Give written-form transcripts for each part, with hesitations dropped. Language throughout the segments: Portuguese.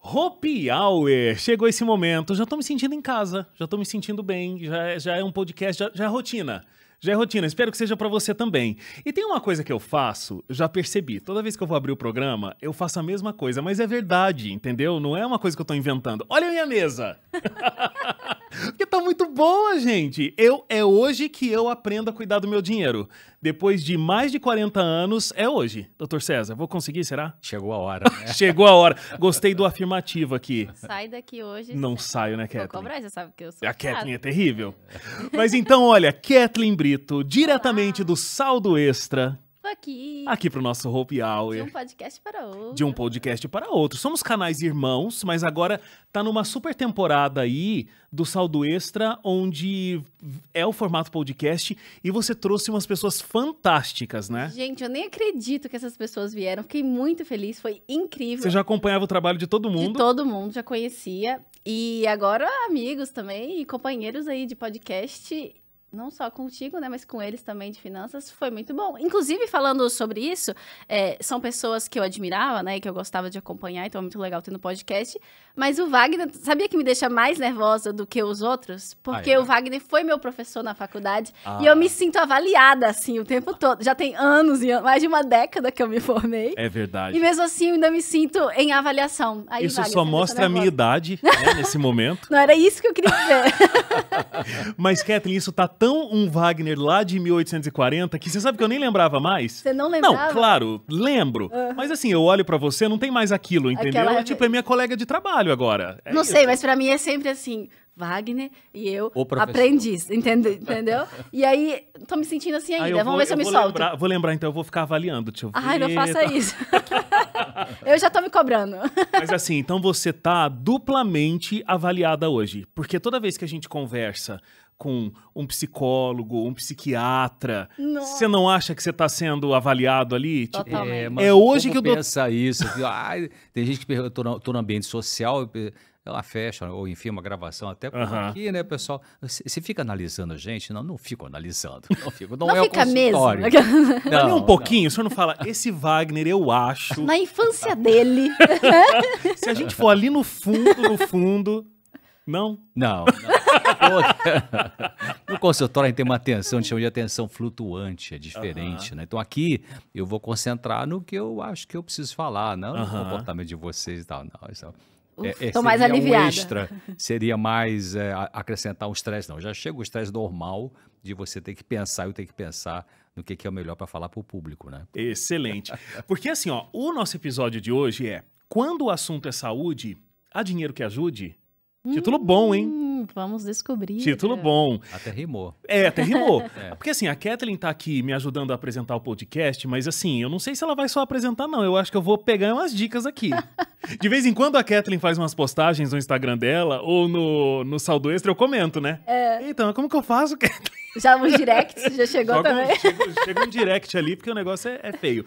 Happy Hour, chegou esse momento, já tô me sentindo em casa, já tô me sentindo bem, já é um podcast, já é rotina. Já é rotina, espero que seja pra você também. E tem uma coisa que eu faço, já percebi, toda vez que eu vou abrir o programa, eu faço a mesma coisa, mas é verdade, entendeu? Não é uma coisa que eu tô inventando. Olha a minha mesa! Porque tá muito boa, gente. É hoje que eu aprendo a cuidar do meu dinheiro. Depois de mais de 40 anos, é hoje. Doutor César, vou conseguir, será? Chegou a hora, né? Chegou a hora. Gostei do afirmativo aqui. Sai daqui hoje. Não saio, né, Kathleen? Vou cobrar, você sabe que eu sou A Kathleen é terrível. Mas então, olha, Kathleen Brito, diretamente do Saldo Extra. Tô aqui. Aqui pro nosso Happy Hour. De um podcast para outro. De um podcast para outro. Somos canais irmãos, mas agora tá numa super temporada aí do Saldo Extra, onde é o formato podcast e você trouxe umas pessoas fantásticas, né? Gente, eu nem acredito que essas pessoas vieram. Fiquei muito feliz, foi incrível. Você já acompanhava o trabalho de todo mundo? De todo mundo, já conhecia. E agora amigos também e companheiros aí de podcast. Não só contigo, né, mas com eles também de finanças, foi muito bom. Inclusive, falando sobre isso, são pessoas que eu admirava, né, que eu gostava de acompanhar, então é muito legal ter no podcast. Mas o Wagner, sabia que me deixa mais nervosa do que os outros? Porque o Wagner foi meu professor na faculdade e eu me sinto avaliada, assim, o tempo todo. Já tem anos e anos, mais de uma década que eu me formei. É verdade. E mesmo assim, eu ainda me sinto em avaliação. Aí, isso Wagner, só mostra a minha idade, né, nesse momento. Não era isso que eu queria dizer. Mas, Kathleen, isso tá tão um Wagner lá de 1840 que você sabe que eu nem lembrava mais. Você não lembrava? Não, claro, lembro. Mas assim, eu olho pra você, não tem mais aquilo, entendeu? Tipo, é minha colega de trabalho agora. Não sei, mas pra mim é sempre assim, Wagner e eu, aprendiz, entendeu? E aí, tô me sentindo assim ainda, vamos ver se eu me solto. Vou lembrar, então, eu vou ficar avaliando, deixa eu ver. Ai, não faça isso. Eu já tô me cobrando. Mas assim, então você tá duplamente avaliada hoje, porque toda vez que a gente conversa com um psicólogo, um psiquiatra, você não acha que você está sendo avaliado ali? Totalmente. Mas hoje que eu pensa isso. Tem gente que pergunta, eu tô no ambiente social, ela fecha, ou enfim, uma gravação até por aqui, né, pessoal? Você fica analisando a gente? Não fico analisando. Não é fica o consultório. Mesmo. Não, um pouquinho, o senhor não fala, esse Wagner, eu acho... Na infância dele. Se a gente for ali no fundo... Não? Não. No consultório a gente tem uma atenção, a gente chama de atenção flutuante, é diferente, né? Então aqui eu vou concentrar no que eu acho que eu preciso falar, não no comportamento de vocês e tal. Não, isso tô mais aliviada. Um extra, seria mais acrescentar um estresse, não. Já chega o estresse normal de você ter que pensar, eu ter que pensar no que é o melhor para falar para o público, né? Excelente. Porque assim, ó, o nosso episódio de hoje é: quando o assunto é saúde, há dinheiro que ajude? Título bom, hein? Vamos descobrir. Título bom. Até rimou. Até rimou. Porque assim, a Kathleen tá aqui me ajudando a apresentar o podcast, mas assim, eu não sei se ela vai só apresentar, não. Eu acho que eu vou pegar umas dicas aqui. De vez em quando a Kathleen faz umas postagens no Instagram dela ou no Saldo Extra, eu comento, né? Então, como que eu faço, Kathleen? Já um direct, já chegou também. Chega um direct ali, porque o negócio é feio.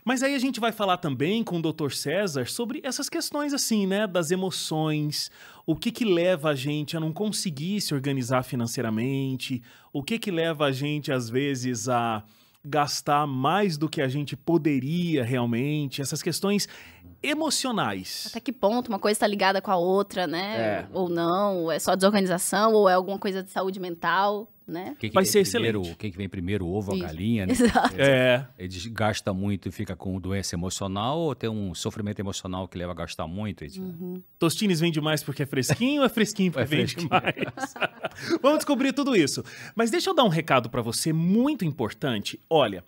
Mas aí a gente vai falar também com o Dr. César sobre essas questões assim, né, das emoções, o que leva a gente a não conseguir se organizar financeiramente, o que leva a gente, às vezes, a gastar mais do que a gente poderia realmente, essas questões emocionais. Até que ponto uma coisa está ligada com a outra, né? Ou não, ou é só desorganização, ou é alguma coisa de saúde mental, né? Vai ser excelente. O que vem primeiro, o ovo ou a galinha, né? Exato. Ele gasta muito e fica com doença emocional, ou tem um sofrimento emocional que leva a gastar muito? Tostines vende mais porque é fresquinho ou é fresquinho porque vende mais? Vamos descobrir tudo isso. Mas deixa eu dar um recado para você muito importante. Olha,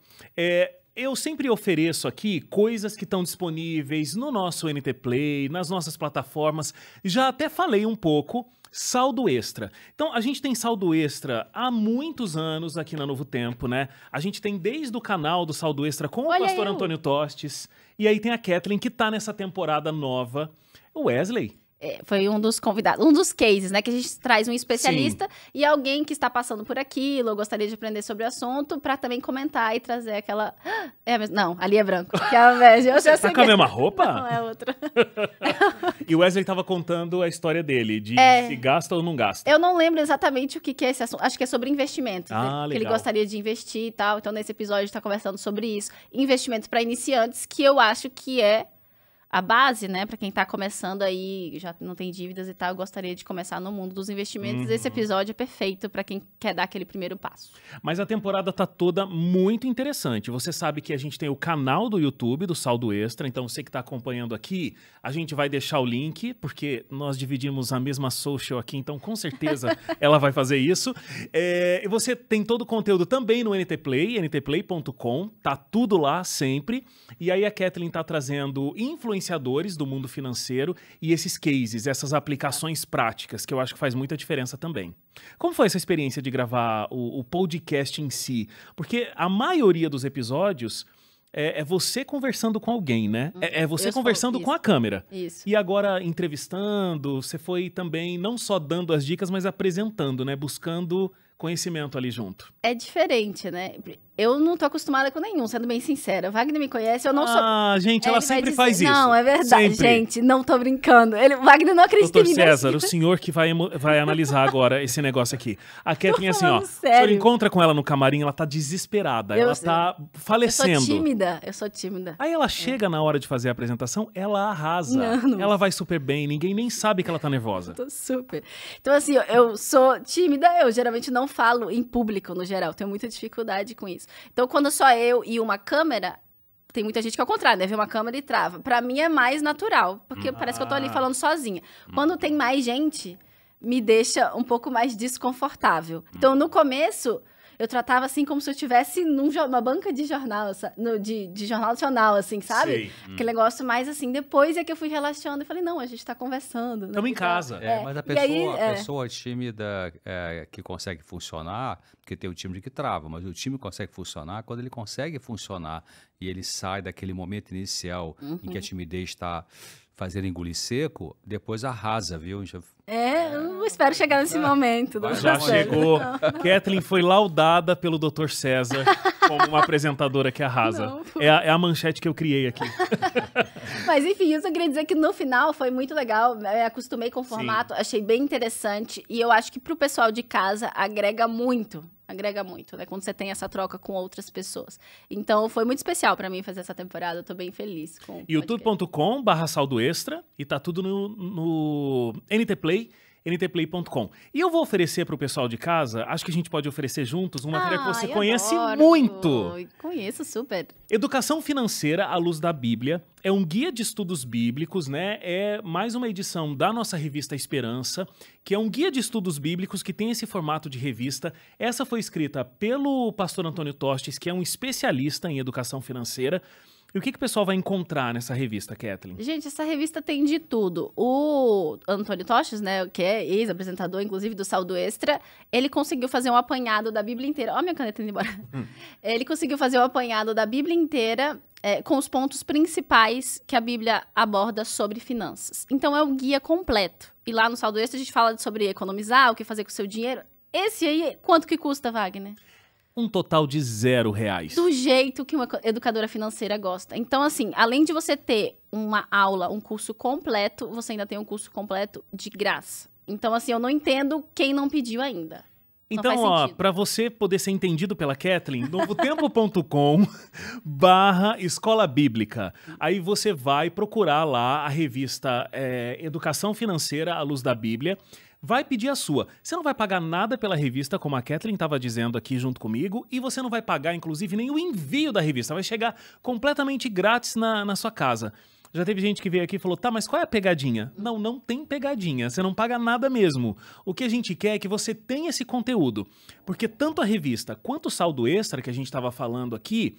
eu sempre ofereço aqui coisas que estão disponíveis no nosso NT Play, nas nossas plataformas. Já até falei um pouco, Saldo Extra. Então, a gente tem Saldo Extra há muitos anos aqui na Novo Tempo, né? A gente tem desde o canal do Saldo Extra com o pastor Antônio Tostes. E aí tem a Kathleen, que tá nessa temporada nova. O Wesley. Foi um dos convidados, um dos cases, né? Que a gente traz um especialista e alguém que está passando por aquilo, ou gostaria de aprender sobre o assunto, para também comentar e trazer aquela... Não, ali é branco. Que é a vez. Eu já tá com a mesma roupa? Não, é outra. E o Wesley estava contando a história dele, de se gasta ou não gasta. Eu não lembro exatamente o que é esse assunto. Acho que é sobre investimentos, né? Legal. Que ele gostaria de investir e tal. Então, nesse episódio, a gente está conversando sobre isso. Investimentos para iniciantes, que eu acho que é a base, né, para quem tá começando aí, já não tem dívidas e tal, eu gostaria de começar no mundo dos investimentos. Esse episódio é perfeito para quem quer dar aquele primeiro passo. Mas a temporada tá toda muito interessante. Você sabe que a gente tem o canal do YouTube do Saldo Extra, então você que tá acompanhando aqui, a gente vai deixar o link, porque nós dividimos a mesma social aqui, então com certeza ela vai fazer isso. E você tem todo o conteúdo também no NT Play, ntplay.com, tá tudo lá sempre. E aí a Kathleen tá trazendo influenciadores do mundo financeiro e esses cases, essas aplicações práticas, que eu acho que faz muita diferença também. Como foi essa experiência de gravar o podcast em si? Porque a maioria dos episódios é você conversando com alguém, né? É você conversando com a câmera. Isso. E agora entrevistando, você foi também não só dando as dicas, mas apresentando, né? Buscando conhecimento ali junto. É diferente, né? Eu não tô acostumada com nenhum, sendo bem sincera. O Wagner me conhece, eu não sou... Ah, gente, ela sempre faz isso. Não, é verdade, sempre. Gente, não tô brincando. O Wagner não acredita em mim. Doutor César, o senhor que vai analisar agora esse negócio aqui. A Kathleen, assim, ó, o senhor encontra com ela no camarim, ela tá desesperada, ela tá falecendo. Eu sou tímida. Aí ela chega na hora de fazer a apresentação, ela arrasa. Ela vai super bem, ninguém nem sabe que ela tá nervosa. Tô super. Então, assim, eu sou tímida, eu geralmente não falo em público, no geral. Tenho muita dificuldade com isso. Então, quando só eu e uma câmera, tem muita gente que é ao contrário, né? Vê uma câmera e trava. Pra mim é mais natural, porque parece que eu tô ali falando sozinha. Quando tem mais gente, me deixa um pouco mais desconfortável. Então, no começo, eu tratava assim como se eu estivesse numa banca de jornal, de jornal nacional, assim, sabe? Sei. Aquele negócio mais assim. Depois é que eu fui relaxando e falei, não, a gente tá conversando. Estamos em casa. Mas a pessoa tímida que consegue funcionar, porque tem o time que trava, mas o time consegue funcionar quando ele consegue funcionar e ele sai daquele momento inicial em que a timidez está fazendo engolir seco, depois arrasa, viu? Eu espero chegar nesse momento. Já chegou. Kathleen foi laudada pelo Dr. César como uma apresentadora que arrasa. Não, é a manchete que eu criei aqui. Mas enfim, eu só queria dizer que no final foi muito legal. Eu acostumei com o formato, achei bem interessante. E eu acho que pro pessoal de casa agrega muito, né? Quando você tem essa troca com outras pessoas. Então foi muito especial pra mim fazer essa temporada. Eu tô bem feliz com o youtube.com/saldo extra e tá tudo no NT Play, ntplay.com. E eu vou oferecer pro pessoal de casa, acho que a gente pode oferecer juntos, um material que você conhece muito. Conheço super. Educação Financeira à Luz da Bíblia é um guia de estudos bíblicos, né? É mais uma edição da nossa revista Esperança, que é um guia de estudos bíblicos que tem esse formato de revista. Essa foi escrita pelo pastor Antônio Tostes, que é um especialista em educação financeira. E o que o pessoal vai encontrar nessa revista, Kathleen? Gente, essa revista tem de tudo. O Antônio Tostes, né, que é ex-apresentador, inclusive, do Saldo Extra, ele conseguiu fazer um apanhado da Bíblia inteira. Ó, minha caneta indo embora. Ele conseguiu fazer um apanhado da Bíblia inteira com os pontos principais que a Bíblia aborda sobre finanças. Então, é o guia completo. E lá no Saldo Extra a gente fala sobre economizar, o que fazer com o seu dinheiro. Esse aí, quanto que custa, Wagner? Um total de R$0. Do jeito que uma educadora financeira gosta. Então, assim, além de você ter uma aula, um curso completo, você ainda tem um curso completo de graça. Então, assim, eu não entendo quem não pediu ainda. Então, ó, para você poder ser entendido pela Kathleen, novotempo.com/escola bíblica. Aí você vai procurar lá a revista Educação Financeira à Luz da Bíblia. Vai pedir a sua. Você não vai pagar nada pela revista, como a Kathleen estava dizendo aqui junto comigo, e você não vai pagar, inclusive, nem o envio da revista. Vai chegar completamente grátis na sua casa. Já teve gente que veio aqui e falou, tá, mas qual é a pegadinha? Não, não tem pegadinha, você não paga nada mesmo. O que a gente quer é que você tenha esse conteúdo, porque tanto a revista quanto o Saldo Extra, que a gente estava falando aqui,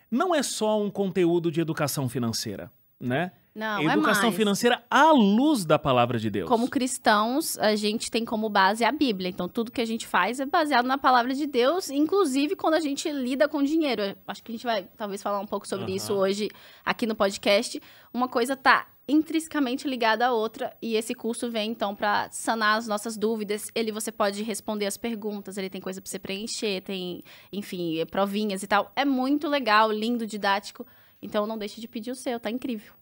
não é só um conteúdo de educação financeira, né? Não, educação financeira à luz da palavra de Deus. Como cristãos, a gente tem como base a Bíblia. Então, tudo que a gente faz é baseado na palavra de Deus, inclusive quando a gente lida com dinheiro. Acho que a gente vai, talvez, falar um pouco sobre isso hoje aqui no podcast. Uma coisa tá intrinsecamente ligada à outra, e esse curso vem, então, para sanar as nossas dúvidas. Você pode responder as perguntas, ele tem coisa para você preencher, tem, enfim, provinhas e tal. É muito legal, lindo, didático. Então, não deixe de pedir o seu, tá incrível.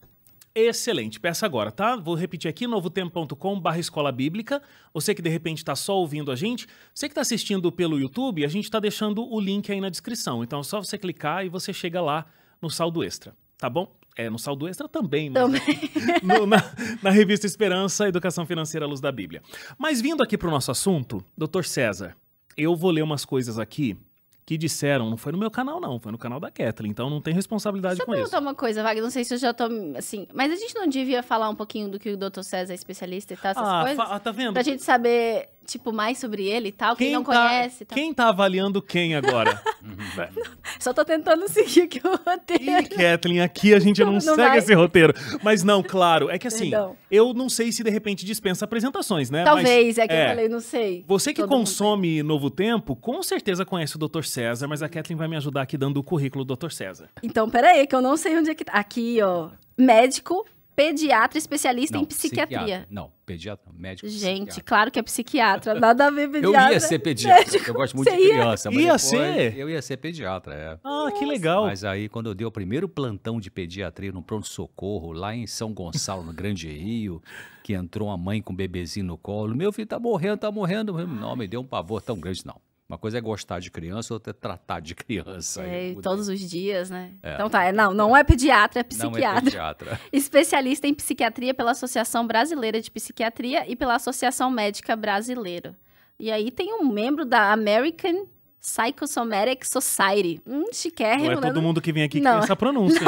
Excelente, peça agora, tá? Vou repetir aqui, novotempo.com/escola bíblica. Você que de repente está só ouvindo a gente, você que está assistindo pelo YouTube, a gente está deixando o link aí na descrição. Então é só você clicar e você chega lá no Saldo Extra, tá bom? No Saldo Extra também, mas na revista Esperança, Educação Financeira à Luz da Bíblia. Mas vindo aqui para o nosso assunto, Dr. César, eu vou ler umas coisas aqui que disseram, não foi no meu canal não, foi no canal da Kathleen, então não tem responsabilidade com isso. Deixa eu perguntar uma coisa, Wagner, não sei se eu já tô, assim, mas a gente não devia falar um pouquinho do que o Dr. César é especialista e tal, essas coisas? Tá vendo? Pra gente saber, tipo, mais sobre ele e tal, quem não conhece e tal. Quem tá avaliando quem agora? Só tô tentando seguir aqui o roteiro. Ih, Kathleen, aqui a gente não segue esse roteiro. Mas não, claro, é que assim, eu não sei se de repente dispensa apresentações, né? Talvez, eu falei, não sei. Você que consome Novo Tempo, com certeza conhece o Dr. César, mas a Kathleen vai me ajudar aqui dando o currículo do Dr. César. Então, peraí, que eu não sei onde é que tá. Aqui, ó, médico, pediatra, especialista em psiquiatria. Pediatra, médico, gente, psiquiatra. Claro que é psiquiatra, nada a ver pediatra. Eu ia ser pediatra, médico, eu gosto muito de criança. Mas eu ia ser pediatra, Ah, que legal. Mas aí, quando eu dei o primeiro plantão de pediatria no pronto-socorro, lá em São Gonçalo, no Grande Rio, que entrou uma mãe com um bebezinho no colo, meu filho tá morrendo. Não, me deu um pavor tão grande, não. Uma coisa é gostar de criança, outra é tratar de criança. Todos os dias, né? Então tá, não é pediatra, é psiquiatra. Não é pediatra. Especialista em psiquiatria pela Associação Brasileira de Psiquiatria e pela Associação Médica Brasileira. E aí tem um membro da American Psychosomatic Society. Chiquérrimo. Não é todo mundo que vem aqui que tem essa pronúncia.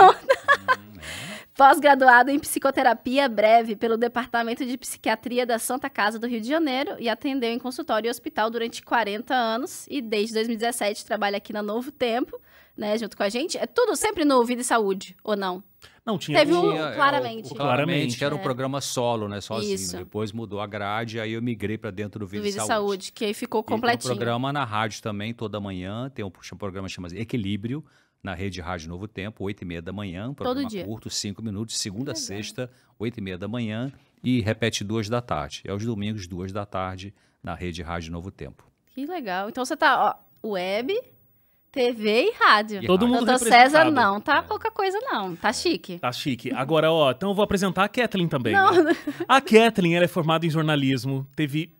Pós-graduado em psicoterapia breve pelo Departamento de Psiquiatria da Santa Casa do Rio de Janeiro e atendeu em consultório e hospital durante 40 anos e desde 2017 trabalha aqui na Novo Tempo, né, junto com a gente. É tudo sempre no Vida e Saúde, ou não? Não, tinha. Teve claramente. Claramente era um programa solo, né, sozinho. Isso. Depois mudou a grade, aí eu migrei para dentro do Vida e Saúde, que aí ficou completinho. Tem um programa na rádio também, toda manhã, tem um programa que chama Equilíbrio, na Rede Rádio Novo Tempo, 8h30 da manhã, um programa curto, 5 minutos, segunda a sexta, 8h30 da manhã, e repete 2 da tarde. É aos domingos, 2 da tarde, na Rede Rádio Novo Tempo. Que legal. Então você tá, web, TV e rádio. Todo mundo Dr. César não, tá pouca coisa não, tá chique. Tá chique. Agora, então eu vou apresentar a Kathleen também. Né? A Kathleen, ela é formada em jornalismo, teve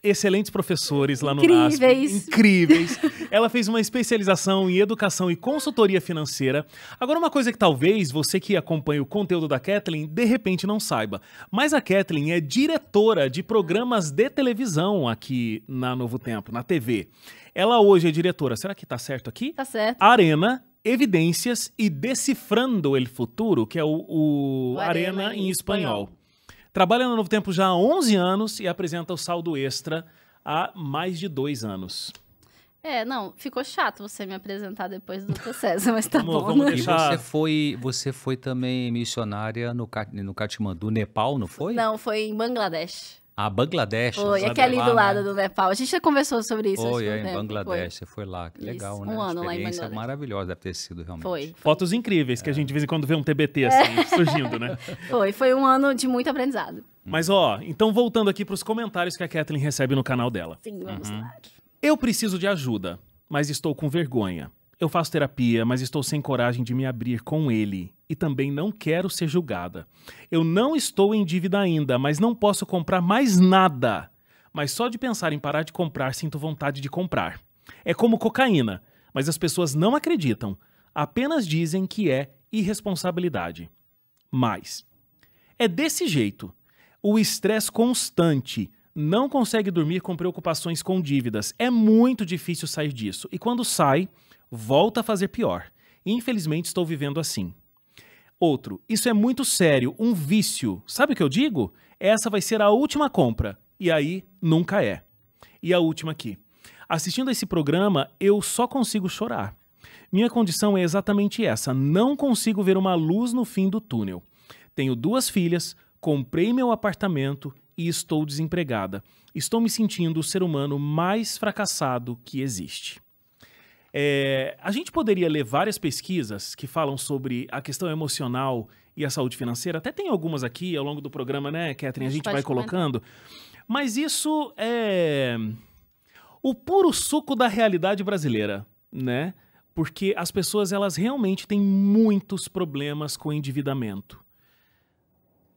excelentes professores lá no NASP. Incríveis. Ela fez uma especialização em educação e consultoria financeira. Agora, uma coisa que talvez você que acompanha o conteúdo da Kathleen, de repente não saiba. Mas a Kathleen é diretora de programas de televisão aqui na Novo Tempo, na TV. Ela hoje é diretora, será que tá certo aqui? Tá certo. Arena, Evidências e Decifrando el Futuro, que é o Arena em espanhol. Trabalha no Novo Tempo já há 11 anos e apresenta o Saldo Extra há mais de 2 anos. Ficou chato você me apresentar depois do Dr. César, mas tá bom. Vamos deixar... E você foi também missionária no Katmandu, Nepal, não foi? Não, foi em Bangladesh. Bangladesh. Foi, aqui ali do lado do Nepal. A gente já conversou sobre isso. Foi, em Bangladesh, você foi lá. Que legal, né? Um ano lá em Experiência Bangladesh. Maravilhosa, deve ter sido realmente. Foi. Fotos incríveis, que a gente de vez em quando vê um TBT assim, surgindo, né? Foi um ano de muito aprendizado. Mas então voltando aqui para os comentários que a Kathleen recebe no canal dela. Sim, vamos lá. Eu preciso de ajuda, mas estou com vergonha. Eu faço terapia, mas estou sem coragem de me abrir com ele. E também não quero ser julgada. Eu não estou em dívida ainda, mas não posso comprar mais nada. Mas só de pensar em parar de comprar, sinto vontade de comprar. É como cocaína, mas as pessoas não acreditam. Apenas dizem que é irresponsabilidade. Mas é desse jeito. O estresse constante. Não consegue dormir com preocupações com dívidas. É muito difícil sair disso. E quando sai, volta a fazer pior. Infelizmente, estou vivendo assim. Outro, isso é muito sério, um vício. Sabe o que eu digo? Essa vai ser a última compra. E aí, nunca é. E a última aqui. Assistindo a esse programa, eu só consigo chorar. Minha condição é exatamente essa. Não consigo ver uma luz no fim do túnel. Tenho 2 filhas, comprei meu apartamento e estou desempregada. Estou me sentindo o ser humano mais fracassado que existe. A gente poderia ler várias pesquisas que falam sobre a questão emocional e a saúde financeira. Até tem algumas aqui ao longo do programa, né, Kathleen? A gente vai colocando. Mas isso é o puro suco da realidade brasileira, né? Porque as pessoas, elas realmente têm muitos problemas com endividamento.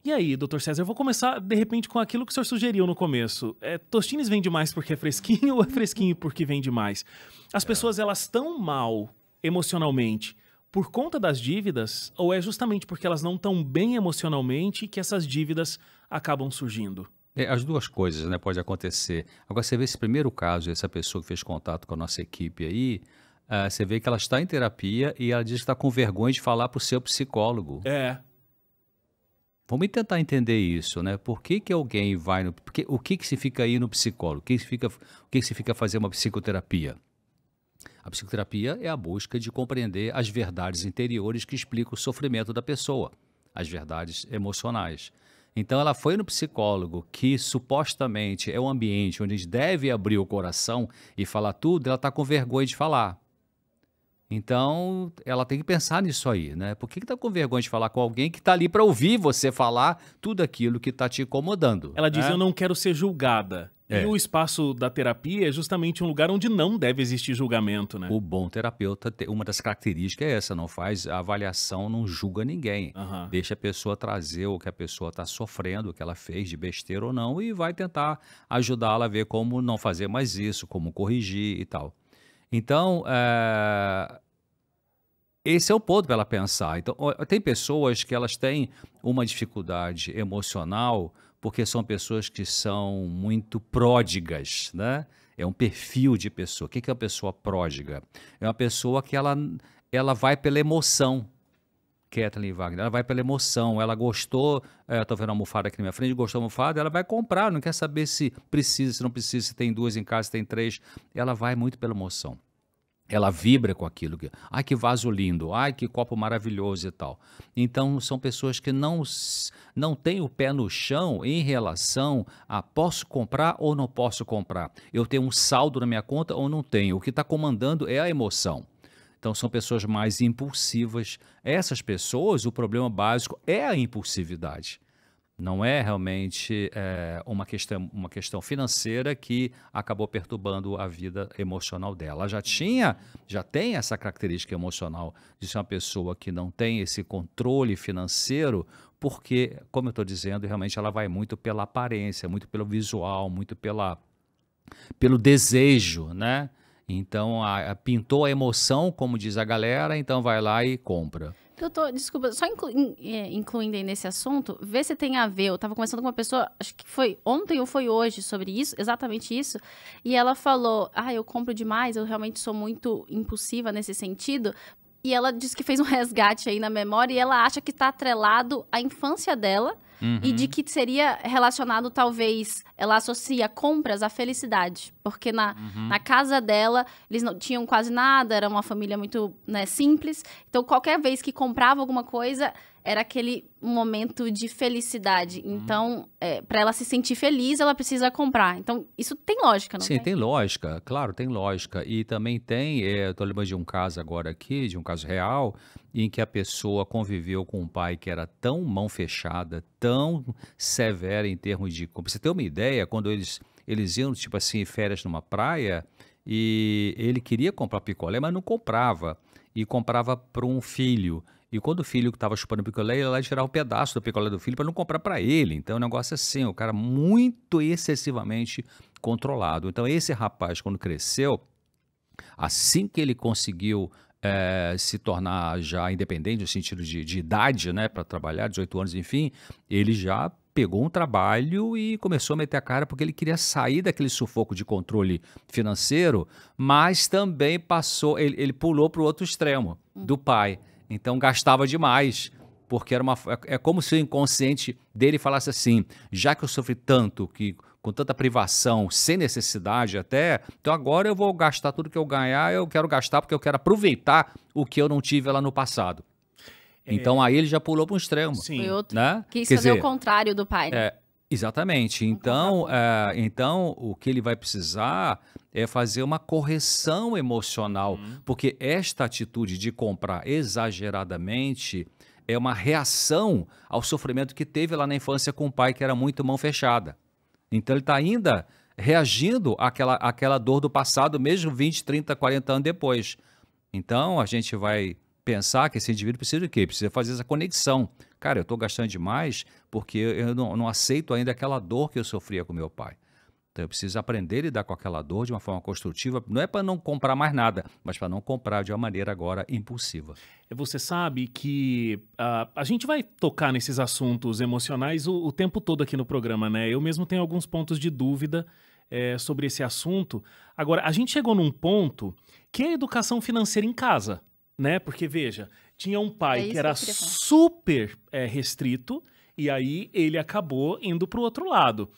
E aí, doutor César, eu vou começar, de repente, com aquilo que o senhor sugeriu no começo. Tostines vende mais porque é fresquinho ou é fresquinho porque vende mais? As pessoas, elas estão mal emocionalmente por conta das dívidas ou é justamente porque elas não estão bem emocionalmente que essas dívidas acabam surgindo? As duas coisas, né, pode acontecer. Agora, você vê esse primeiro caso, essa pessoa que fez contato com a nossa equipe aí, você vê que ela está em terapia e ela diz que está com vergonha de falar para o seu psicólogo. Vamos tentar entender isso, né? Por que que alguém vai no... Porque, o que significa ir no psicólogo? O que significa fazer uma psicoterapia? A psicoterapia é a busca de compreender as verdades interiores que explicam o sofrimento da pessoa, as verdades emocionais. Então ela foi no psicólogo, que supostamente é um ambiente onde a gente deve abrir o coração e falar tudo, ela está com vergonha de falar. Então, ela tem que pensar nisso aí, né? Por que está com vergonha de falar com alguém que está ali para ouvir você falar tudo aquilo que está te incomodando? Ela diz, eu não quero ser julgada. E o espaço da terapia é justamente um lugar onde não deve existir julgamento, né? O bom terapeuta, uma das características é essa, não faz a avaliação, não julga ninguém. Deixa a pessoa trazer o que a pessoa está sofrendo, o que ela fez de besteira ou não, e vai tentar ajudá-la a ver como não fazer mais isso, como corrigir e tal. Então, esse é o ponto para ela pensar. Então, tem pessoas que elas têm uma dificuldade emocional porque são pessoas que são muito pródigas, né? É um perfil de pessoa. O que é uma pessoa pródiga? É uma pessoa que ela vai pela emoção. Kathleen Wagner, ela vai pela emoção, ela gostou, estou vendo a almofada aqui na minha frente, gostou da almofada, ela vai comprar, não quer saber se precisa, se não precisa, se tem 2 em casa, se tem 3, ela vai muito pela emoção. Ela vibra com aquilo. Ai, que vaso lindo, ai, que copo maravilhoso e tal. Então, são pessoas que não têm o pé no chão em relação a posso comprar ou não posso comprar. Eu tenho um saldo na minha conta ou não tenho. O que está comandando é a emoção. Então, são pessoas mais impulsivas. Essas pessoas, o problema básico é a impulsividade. Não é realmente uma questão financeira que acabou perturbando a vida emocional dela. Ela já tem essa característica emocional de ser uma pessoa que não tem esse controle financeiro, porque, como eu estou dizendo, realmente ela vai muito pela aparência, muito pelo visual, muito pelo desejo, né? Então, pintou a emoção, como diz a galera, então vai lá e compra. Doutor, desculpa, só incluindo aí nesse assunto, vê se tem a ver. Eu estava conversando com uma pessoa, acho que foi ontem ou foi hoje, sobre isso, exatamente isso, e ela falou, eu compro demais, eu realmente sou muito impulsiva nesse sentido, e ela disse que fez um resgate aí na memória, e ela acha que está atrelado à infância dela, e de que seria relacionado, talvez, ela associa compras à felicidade. Porque na casa dela, eles não tinham quase nada, era uma família muito simples. Então, qualquer vez que comprava alguma coisa, era aquele momento de felicidade. Então, para ela se sentir feliz, ela precisa comprar. Então, isso tem lógica, não tem? Sim, tem lógica, claro, tem lógica. E também tem, eu estou lembrando de um caso agora aqui, de um caso real, em que a pessoa conviveu com um pai que era tão mão fechada, tão severa em termos de... Pra você ter uma ideia, quando eles iam, tipo assim, férias numa praia, e ele queria comprar picolé, mas não comprava. E comprava para um filho. E quando o filho estava chupando picolé, ele ia lá tirar um pedaço do picolé do filho para não comprar para ele. Então, é um negócio assim, o cara muito excessivamente controlado. Então, esse rapaz, quando cresceu, assim que ele conseguiu se tornar já independente, no sentido de idade, né, para trabalhar, 18 anos, enfim, ele já pegou um trabalho e começou a meter a cara porque ele queria sair daquele sufoco de controle financeiro, mas também ele pulou para o outro extremo, do pai. Então gastava demais, porque é como se o inconsciente dele falasse assim, já que eu sofri tanto, com tanta privação, sem necessidade até, então agora eu vou gastar tudo que eu ganhar, eu quero gastar porque eu quero aproveitar o que eu não tive lá no passado. Então aí ele já pulou para um extremo. Sim. Foi outro. Né? Que isso é o contrário do pai. Né? Exatamente. Então, o que ele vai precisar é fazer uma correção emocional, porque esta atitude de comprar exageradamente é uma reação ao sofrimento que teve lá na infância com o pai, que era muito mão fechada. Então, ele está ainda reagindo àquela dor do passado, mesmo 20, 30, 40 anos depois. Então, a gente vai pensar que esse indivíduo precisa de quê? Precisa fazer essa conexão. Cara, eu estou gastando demais porque eu não aceito ainda aquela dor que eu sofria com meu pai. Então, eu preciso aprender a lidar com aquela dor de uma forma construtiva. Não é para não comprar mais nada, mas para não comprar de uma maneira agora impulsiva. Você sabe que a gente vai tocar nesses assuntos emocionais o tempo todo aqui no programa, né? Eu mesmo tenho alguns pontos de dúvida sobre esse assunto. Agora, a gente chegou num ponto que é a educação financeira em casa, né? Porque, veja, tinha um pai que era super restrito e aí ele acabou indo para o outro lado.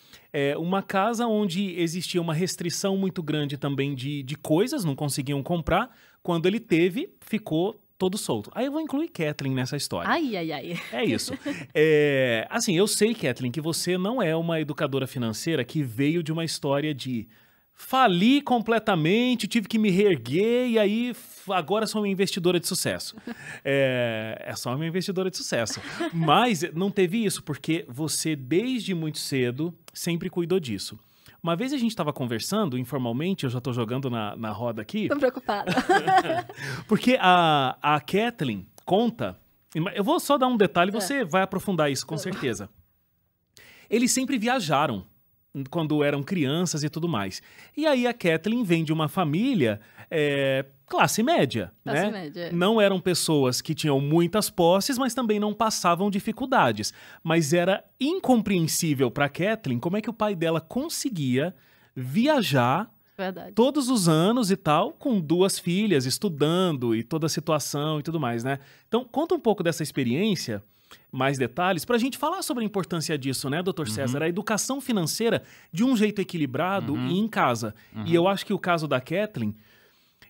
Uma casa onde existia uma restrição muito grande também de coisas, não conseguiam comprar. Quando ele teve, ficou todo solto. Aí eu vou incluir Kathleen nessa história. Ai, ai, ai. É isso. Assim, eu sei, Kathleen, que você não é uma educadora financeira que veio de uma história de fali completamente, tive que me reerguer e aí agora sou uma investidora de sucesso. É só uma investidora de sucesso. Mas não teve isso, porque você, desde muito cedo, sempre cuidou disso. Uma vez a gente estava conversando informalmente, eu já estou jogando na roda aqui. Tô preocupada. Porque a Kathleen conta, eu vou só dar um detalhe, você vai aprofundar isso com certeza. Eles sempre viajaram quando eram crianças e tudo mais. E aí a Kathleen vem de uma família classe média, classe né? média. Não eram pessoas que tinham muitas posses, mas também não passavam dificuldades. Mas era incompreensível para a Kathleen como é que o pai dela conseguia viajar todos os anos e tal, com 2 filhas, estudando e toda a situação e tudo mais, né? Então, conta um pouco dessa experiência, mais detalhes, para a gente falar sobre a importância disso, né, doutor César? A educação financeira de um jeito equilibrado e em casa. E eu acho que o caso da Kathleen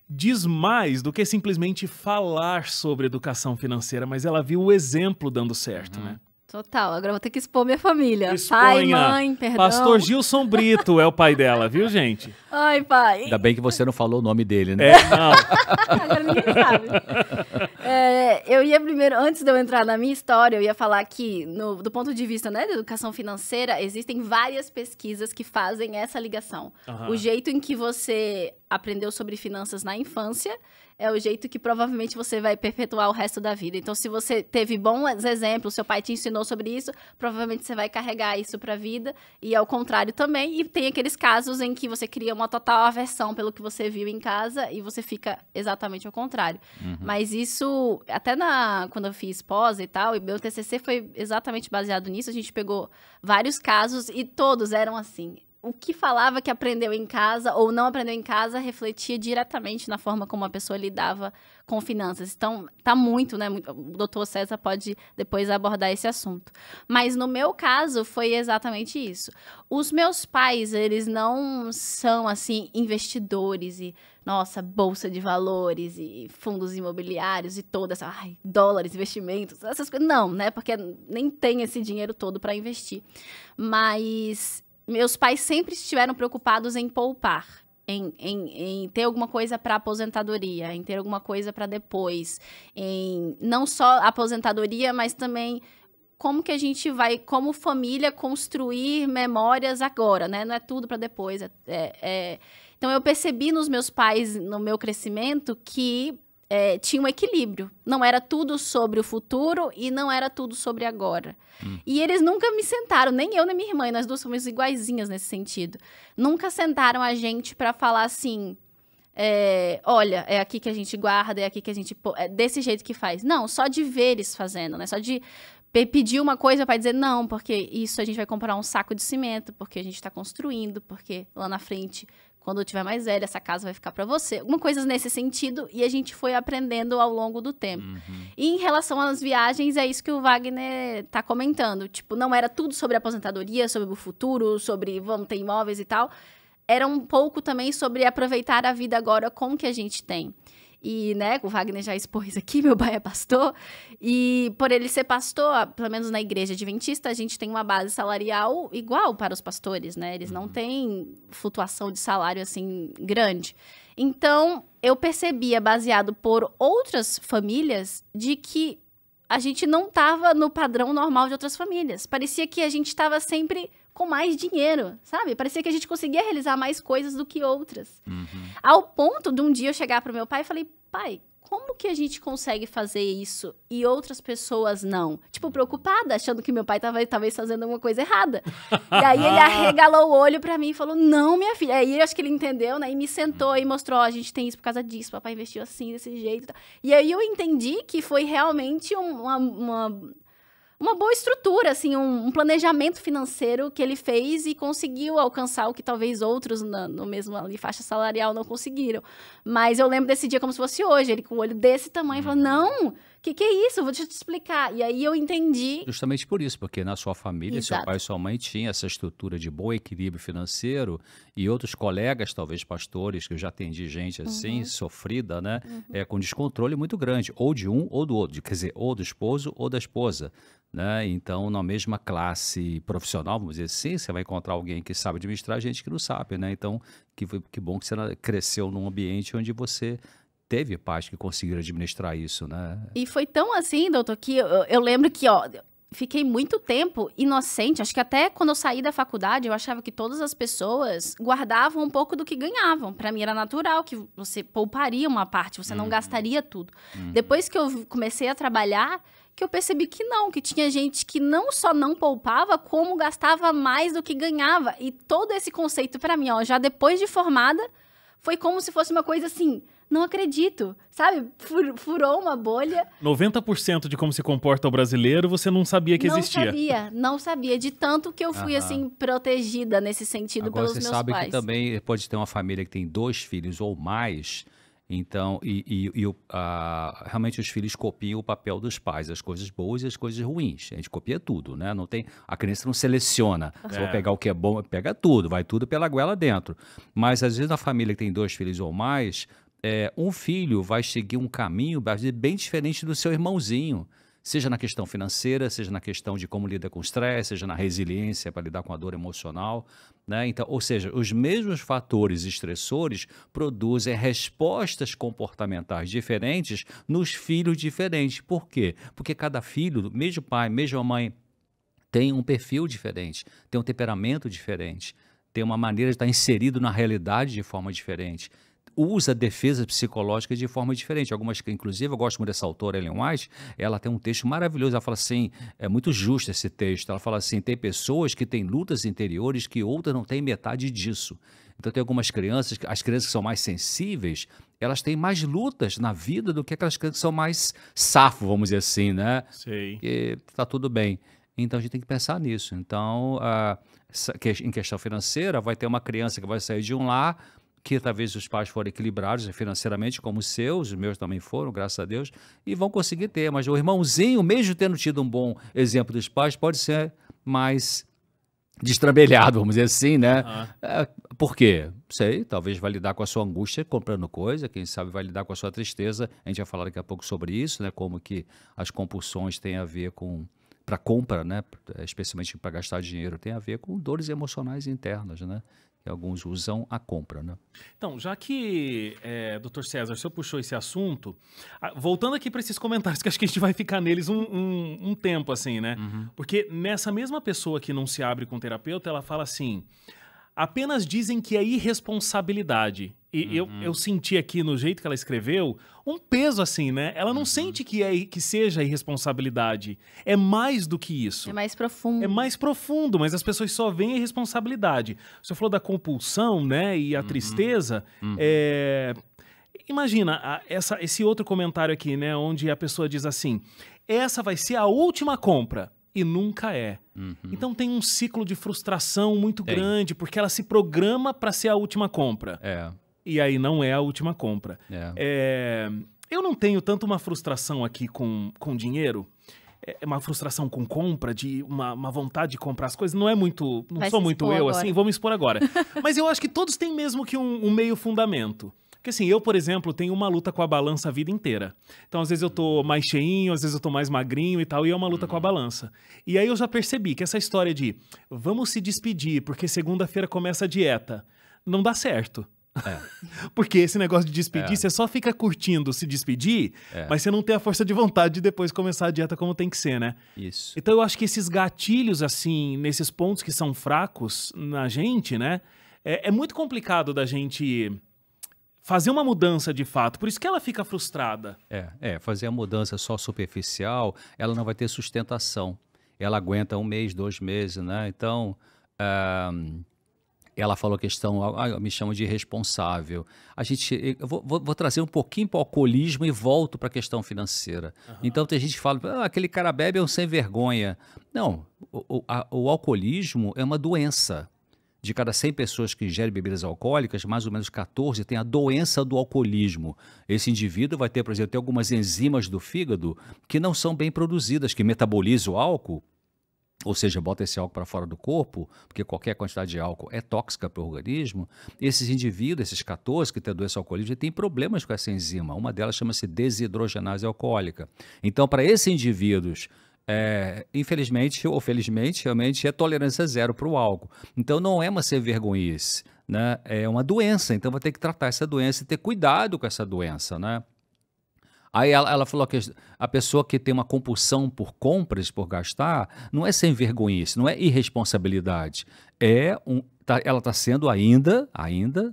diz mais do que simplesmente falar sobre educação financeira, mas ela viu o exemplo dando certo, né? Total, agora eu vou ter que expor minha família. Exponha. Pai, mãe, perdão. Pastor Gilson Brito é o pai dela, viu, gente? Ai, pai. Ainda bem que você não falou o nome dele, né? Não. Agora ninguém sabe. Eu ia primeiro, antes de eu entrar na minha história, eu ia falar que, do ponto de vista, né, da educação financeira, existem várias pesquisas que fazem essa ligação. O jeito em que você aprendeu sobre finanças na infância é o jeito que provavelmente você vai perpetuar o resto da vida. Então, se você teve bons exemplos, seu pai te ensinou sobre isso, provavelmente você vai carregar isso para a vida, e ao contrário também. E tem aqueles casos em que você cria uma total aversão pelo que você viu em casa e você fica exatamente ao contrário. Mas isso, até quando eu fiz pós e tal, e meu TCC foi exatamente baseado nisso, a gente pegou vários casos e todos eram assim. O que falava que aprendeu em casa ou não aprendeu em casa refletia diretamente na forma como a pessoa lidava com finanças. Então, tá muito, né? O doutor César pode depois abordar esse assunto. Mas no meu caso, foi exatamente isso. Os meus pais, eles não são, assim, investidores e, nossa, bolsa de valores e fundos imobiliários e toda essa, dólares, investimentos, essas coisas. Não, né? Porque nem tem esse dinheiro todo para investir. Mas meus pais sempre estiveram preocupados em poupar, em ter alguma coisa para aposentadoria, em ter alguma coisa para depois, em não só aposentadoria, mas também como que a gente vai, como família, construir memórias agora, né? Não é tudo para depois. Então, eu percebi nos meus pais, no meu crescimento, que tinha um equilíbrio. Não era tudo sobre o futuro e não era tudo sobre agora. E eles nunca me sentaram, nem eu nem minha irmã, e nós duas somos iguaizinhas nesse sentido. Nunca sentaram a gente para falar assim, olha, é aqui que a gente guarda, é aqui que a gente... É desse jeito que faz. Não, só de ver eles fazendo, né? Só de pedir uma coisa para dizer não, porque isso a gente vai comprar um saco de cimento, porque a gente está construindo, porque lá na frente... Quando eu tiver mais velha, essa casa vai ficar para você. Alguma coisa nesse sentido, e a gente foi aprendendo ao longo do tempo. E em relação às viagens, é isso que o Wagner tá comentando. Tipo, não era tudo sobre aposentadoria, sobre o futuro, sobre vamos ter imóveis e tal. Era um pouco também sobre aproveitar a vida agora com o que a gente tem. E, né, o Wagner já expôs aqui, meu pai é pastor, e por ele ser pastor, pelo menos na igreja adventista, a gente tem uma base salarial igual para os pastores, né? Eles não têm flutuação de salário, assim, grande. Então, eu percebia, baseado por outras famílias, de que a gente não estava no padrão normal de outras famílias. Parecia que a gente estava sempre com mais dinheiro, sabe? Parecia que a gente conseguia realizar mais coisas do que outras. Ao ponto de um dia eu chegar pro meu pai e falei, pai, como que a gente consegue fazer isso e outras pessoas não? Tipo, preocupada, achando que meu pai talvez fazendo alguma coisa errada. E aí ele arregalou o olho pra mim e falou, não, minha filha. Aí eu acho que ele entendeu, né? E me sentou e mostrou, ó, a gente tem isso por causa disso, papai investiu assim, desse jeito. E aí eu entendi que foi realmente uma boa estrutura, assim, um planejamento financeiro que ele fez e conseguiu alcançar o que talvez outros no mesmo ali, faixa salarial não conseguiram. Mas eu lembro desse dia como se fosse hoje, ele com o olho desse tamanho, falou, não, o que é isso? Vou te explicar. E aí eu entendi. Justamente por isso, porque na sua família, Exato. seu pai e sua mãe tinham essa estrutura de bom equilíbrio financeiro e outros colegas, talvez pastores, que eu já atendi gente assim, sofrida, né? Com descontrole muito grande, ou de um ou do outro, quer dizer, ou do esposo ou da esposa. Né? Então, na mesma classe profissional, vamos dizer assim, você vai encontrar alguém que sabe administrar, gente que não sabe, né? Então, que bom que você cresceu num ambiente onde você teve pais que conseguiram administrar isso, né? E foi tão assim, doutor, que eu lembro que, ó, fiquei muito tempo inocente. Acho que até quando eu saí da faculdade, eu achava que todas as pessoas guardavam um pouco do que ganhavam. Para mim era natural que você pouparia uma parte, você não gastaria tudo. Depois que eu comecei a trabalhar, que eu percebi que não, que tinha gente que não só não poupava, como gastava mais do que ganhava. E todo esse conceito para mim, ó, já depois de formada, foi como se fosse uma coisa assim, não acredito, sabe? Furou uma bolha. 90% de como se comporta o brasileiro, você não sabia que existia. Não sabia, de tanto que eu fui, assim, protegida nesse sentido. Agora, pelos meus pais. Você sabe que também pode ter uma família que tem 2 filhos ou mais. Então, realmente os filhos copiam o papel dos pais, as coisas boas e as coisas ruins. A gente copia tudo, né? A criança não seleciona. Se eu vou pegar o que é bom, pega tudo, vai tudo pela goela dentro. Mas, às vezes, na família que tem 2 filhos ou mais, um filho vai seguir um caminho bem diferente do seu irmãozinho. Seja na questão financeira, seja na questão de como lida com o estresse, seja na resiliência para lidar com a dor emocional, né? Então, ou seja, os mesmos fatores estressores produzem respostas comportamentais diferentes nos filhos diferentes. Por quê? Porque cada filho, mesmo pai, mesma mãe, tem um perfil diferente, tem um temperamento diferente, tem uma maneira de estar inserido na realidade de forma diferente. Usa defesa psicológica de forma diferente. Algumas, inclusive, eu gosto muito dessa autora, Ellen White, ela tem um texto maravilhoso, ela fala assim, é muito justo esse texto, ela fala assim, tem pessoas que têm lutas interiores que outras não têm metade disso. Então tem algumas crianças, as crianças que são mais sensíveis, elas têm mais lutas na vida do que aquelas crianças que são mais safo, vamos dizer assim, né? Sei. E tá tudo bem. Então a gente tem que pensar nisso. Então, em questão financeira, vai ter uma criança que vai sair de um lar que talvez os pais foram equilibrados financeiramente, como os meus também foram, graças a Deus, e vão conseguir ter. Mas o irmãozinho, mesmo tendo tido um bom exemplo dos pais, pode ser mais destrambelhado, vamos dizer assim, né? Por quê? Sei, talvez vai lidar com a sua angústia comprando coisa, quem sabe vai lidar com a sua tristeza. A gente vai falar daqui a pouco sobre isso, né? Como que as compulsões têm a ver com... para compra, né? Especialmente para gastar dinheiro, tem a ver com dores emocionais internas, né? Que alguns usam a compra, né? Então, já que, Dr. César, o senhor puxou esse assunto, voltando aqui para esses comentários, que acho que a gente vai ficar neles um tempo, assim, né? Porque nessa mesma pessoa que não se abre com o terapeuta, ela fala assim, apenas dizem que é irresponsabilidade. E eu senti aqui, no jeito que ela escreveu, um peso assim, né? Ela não sente que seja irresponsabilidade. É mais do que isso. É mais profundo. É mais profundo, mas as pessoas só veem a irresponsabilidade. Você falou da compulsão, né? E a tristeza. Imagina esse outro comentário aqui, né? Onde a pessoa diz assim, essa vai ser a última compra. E nunca é. Então tem um ciclo de frustração muito grande, porque ela se programa para ser a última compra. E aí não é a última compra. Eu não tenho tanto uma frustração aqui com dinheiro, uma frustração com compra, de uma vontade de comprar as coisas. Não é muito, não sou muito eu agora. Assim, vou me expor agora. Mas eu acho que todos têm mesmo que um meio fundamento. Porque assim, eu, por exemplo, tenho uma luta com a balança a vida inteira. Então, às vezes eu tô mais cheinho, às vezes eu tô mais magrinho e tal, e é uma luta com a balança. E aí eu já percebi que essa história de vamos se despedir porque segunda-feira começa a dieta, não dá certo. Porque esse negócio de despedir, você só fica curtindo se despedir, mas você não tem a força de vontade de depois começar a dieta como tem que ser, né? Isso. Então eu acho que esses gatilhos, assim, nesses pontos que são fracos na gente, né? É muito complicado da gente fazer uma mudança de fato. Por isso que ela fica frustrada. Fazer a mudança só superficial, ela não vai ter sustentação. Ela aguenta 1 mês, 2 meses, né? Então, ela falou a questão, me chama de irresponsável. Eu vou trazer um pouquinho para o alcoolismo e volto para a questão financeira. Então, tem gente que fala, aquele cara bebe é um sem vergonha. Não, o alcoolismo é uma doença. De cada 100 pessoas que ingerem bebidas alcoólicas, mais ou menos 14 têm a doença do alcoolismo. Esse indivíduo vai ter, por exemplo, algumas enzimas do fígado que não são bem produzidas, que metabolizam o álcool, ou seja, bota esse álcool para fora do corpo, porque qualquer quantidade de álcool é tóxica para o organismo. Esses indivíduos, esses 14 que têm a doença alcoólica, têm problemas com essa enzima. Uma delas chama-se desidrogenase alcoólica. Então, para esses indivíduos, infelizmente ou felizmente, realmente é tolerância zero para o álcool. Então não é uma sem-vergonhice, né? É uma doença, então vai ter que tratar essa doença e ter cuidado com essa doença, né? Aí ela falou que a pessoa que tem uma compulsão por compras, por gastar, não é sem-vergonhice, não é irresponsabilidade. Ela está sendo ainda,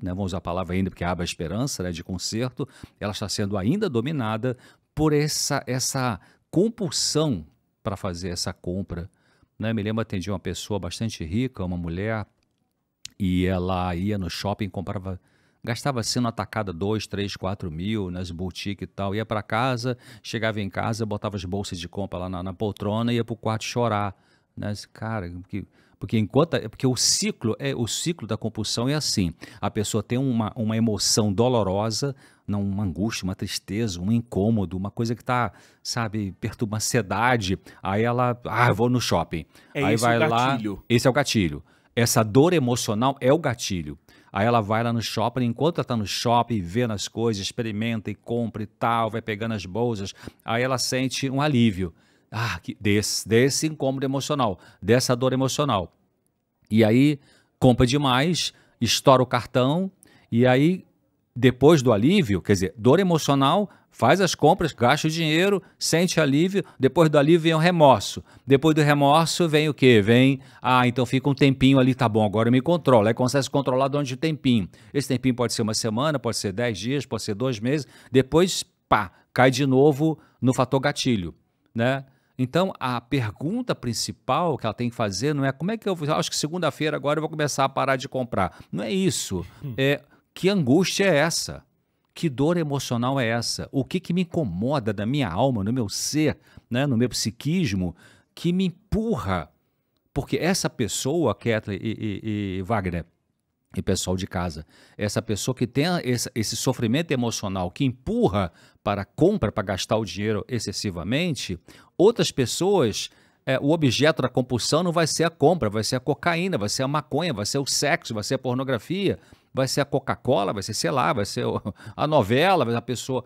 né? Vamos usar a palavra ainda porque abre a esperança, né, de conserto, ela está sendo ainda dominada por essa compulsão para fazer essa compra, né? Me lembro, atendi uma pessoa bastante rica, uma mulher, e ela ia no shopping, gastava assim na atacada 2, 3, 4 mil nas boutiques e tal, ia para casa, chegava em casa, botava as bolsas de compra lá na poltrona e ia para o quarto chorar, né? Cara, porque o ciclo da compulsão é assim, a pessoa tem uma emoção dolorosa, uma angústia, uma tristeza, um incômodo, uma coisa que está, sabe, perturba, uma ansiedade, aí ela, eu vou no shopping, aí esse vai o gatilho. lá, esse é o gatilho, essa dor emocional é o gatilho. Aí ela vai lá no shopping, enquanto ela está no shopping, vendo as coisas, experimenta e compra e tal, vai pegando as bolsas, aí ela sente um alívio. Desse incômodo emocional, dessa dor emocional. E aí, compra demais, estoura o cartão, e aí, depois do alívio, quer dizer, dor emocional, faz as compras, gasta o dinheiro, sente alívio, depois do alívio vem o remorso. Depois do remorso vem o quê? Então fica um tempinho ali, tá bom, agora eu me controlo. Aí consegue se controlar durante um tempinho. Esse tempinho pode ser uma semana, pode ser 10 dias, pode ser 2 meses, depois, cai de novo no fator gatilho, né? Então, a pergunta principal que ela tem que fazer não é como é que acho que segunda-feira agora eu vou começar a parar de comprar. Não é isso. Que angústia é essa? Que dor emocional é essa? O que me incomoda da minha alma, no meu ser, né, no meu psiquismo, que me empurra? Porque essa pessoa, Kathleen e Wagner, e pessoal de casa, essa pessoa que tem esse sofrimento emocional que empurra para a compra, para gastar o dinheiro excessivamente, outras pessoas, o objeto da compulsão não vai ser a compra, vai ser a cocaína, vai ser a maconha, vai ser o sexo, vai ser a pornografia, vai ser a Coca-Cola, vai ser, sei lá, vai ser a novela, vai ser a pessoa...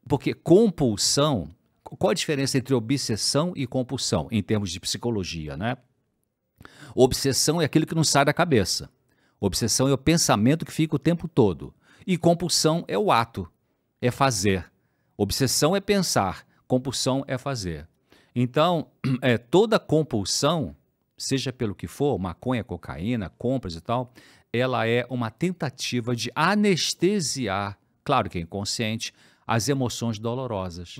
Porque compulsão, qual a diferença entre obsessão e compulsão, em termos de psicologia, né? Obsessão é aquilo que não sai da cabeça. Obsessão é o pensamento que fica o tempo todo. E compulsão é o ato, é fazer. Obsessão é pensar, compulsão é fazer. Então, toda compulsão, seja pelo que for, maconha, cocaína, compras e tal, ela é uma tentativa de anestesiar, claro que é inconsciente, as emoções dolorosas.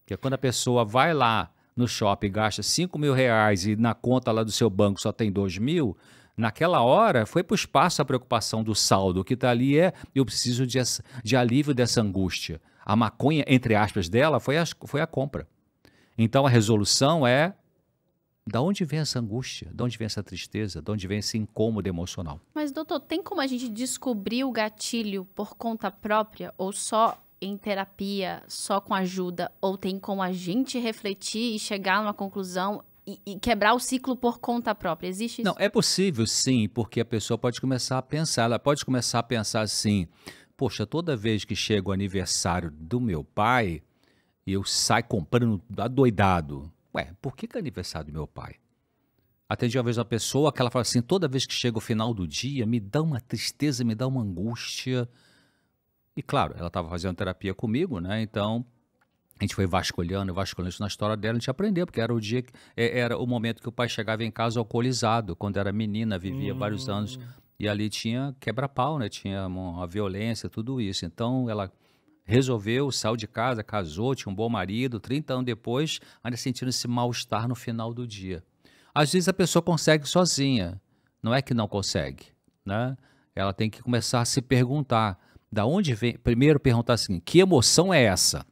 Que é quando a pessoa vai lá no shopping, gasta 5 mil reais e na conta lá do seu banco só tem 2 mil, naquela hora foi para o espaço a preocupação do saldo. O que está ali eu preciso de alívio dessa angústia. A maconha, entre aspas, dela foi a compra. Então a resolução é: da onde vem essa angústia? De onde vem essa tristeza? De onde vem esse incômodo emocional? Mas, doutor, tem como a gente descobrir o gatilho por conta própria? Ou só em terapia, só com ajuda? Ou tem como a gente refletir e chegar numa conclusão e quebrar o ciclo por conta própria? Existe isso? Não, é possível sim, porque a pessoa pode começar a pensar. Ela pode começar a pensar assim: poxa, toda vez que chega o aniversário do meu pai, eu saio comprando adoidado. Por que é aniversário do meu pai? Atendi uma vez uma pessoa que ela fala assim: toda vez que chega o final do dia, me dá uma tristeza, me dá uma angústia. E claro, ela estava fazendo terapia comigo, né? Então, a gente foi vasculhando isso na história dela, a gente aprendeu, porque era o dia, era o momento que o pai chegava em casa alcoolizado, quando era menina, vivia vários anos E ali tinha quebra-pau, né? Tinha uma violência, tudo isso. Então, ela resolveu, saiu de casa, casou, tinha um bom marido, 30 anos depois, ainda sentindo esse mal-estar no final do dia. Às vezes a pessoa consegue sozinha, não é que não consegue, né? Ela tem que começar a se perguntar, da onde vem, primeiro perguntar assim, que emoção é essa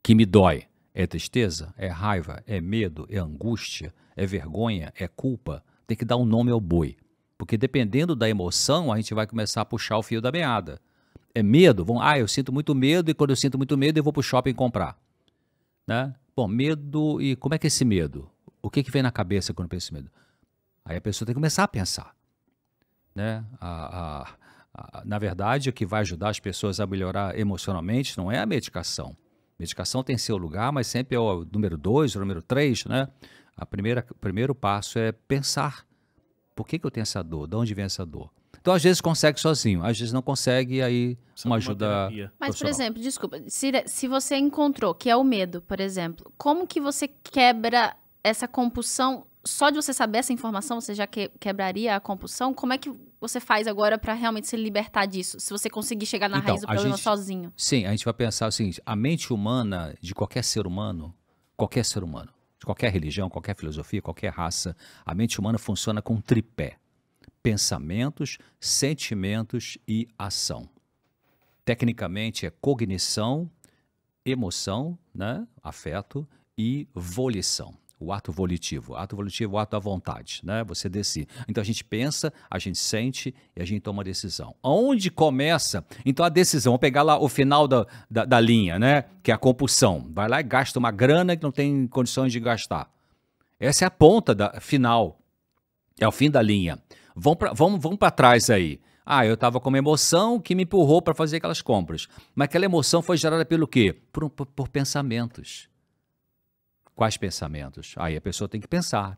que me dói? É tristeza? É raiva? É medo? É angústia? É vergonha? É culpa? Tem que dar um nome ao boi, porque dependendo da emoção, a gente vai começar a puxar o fio da meada. É medo? Eu sinto muito medo e quando eu sinto muito medo eu vou para o shopping comprar, né? Bom, medo, e como é que é esse medo? O que vem na cabeça quando pensa esse medo? Aí a pessoa tem que começar a pensar, né? Na verdade, o que vai ajudar as pessoas a melhorar emocionalmente não é a medicação. A medicação tem seu lugar, mas sempre é o número 2, o número 3, né? O primeiro passo é pensar. Por que eu tenho essa dor? De onde vem essa dor? Então, às vezes consegue sozinho, às vezes não consegue, aí uma ajuda. Mas, por exemplo, desculpa, se você encontrou, que é o medo, por exemplo, como que você quebra essa compulsão? Só de você saber essa informação, você já quebraria a compulsão? Como é que você faz agora para realmente se libertar disso? Se você conseguir chegar na raiz do problema sozinho. Sim, a gente vai pensar o seguinte, a mente humana de qualquer ser humano, de qualquer religião, qualquer filosofia, qualquer raça, a mente humana funciona com um tripé. Pensamentos, sentimentos e ação. Tecnicamente é cognição, emoção, né? Afeto e volição. O ato volitivo. O ato volitivo é o ato da vontade, né? Você decide. Então a gente pensa, a gente sente e a gente toma uma decisão. Onde começa? Então a decisão, vamos pegar lá o final da linha, né? Que é a compulsão. Vai lá e gasta uma grana que não tem condições de gastar. Essa é a ponta final. É o fim da linha. Vamos para trás aí. Eu estava com uma emoção que me empurrou para fazer aquelas compras. Mas aquela emoção foi gerada pelo quê? Por pensamentos. Quais pensamentos? Aí a pessoa tem que pensar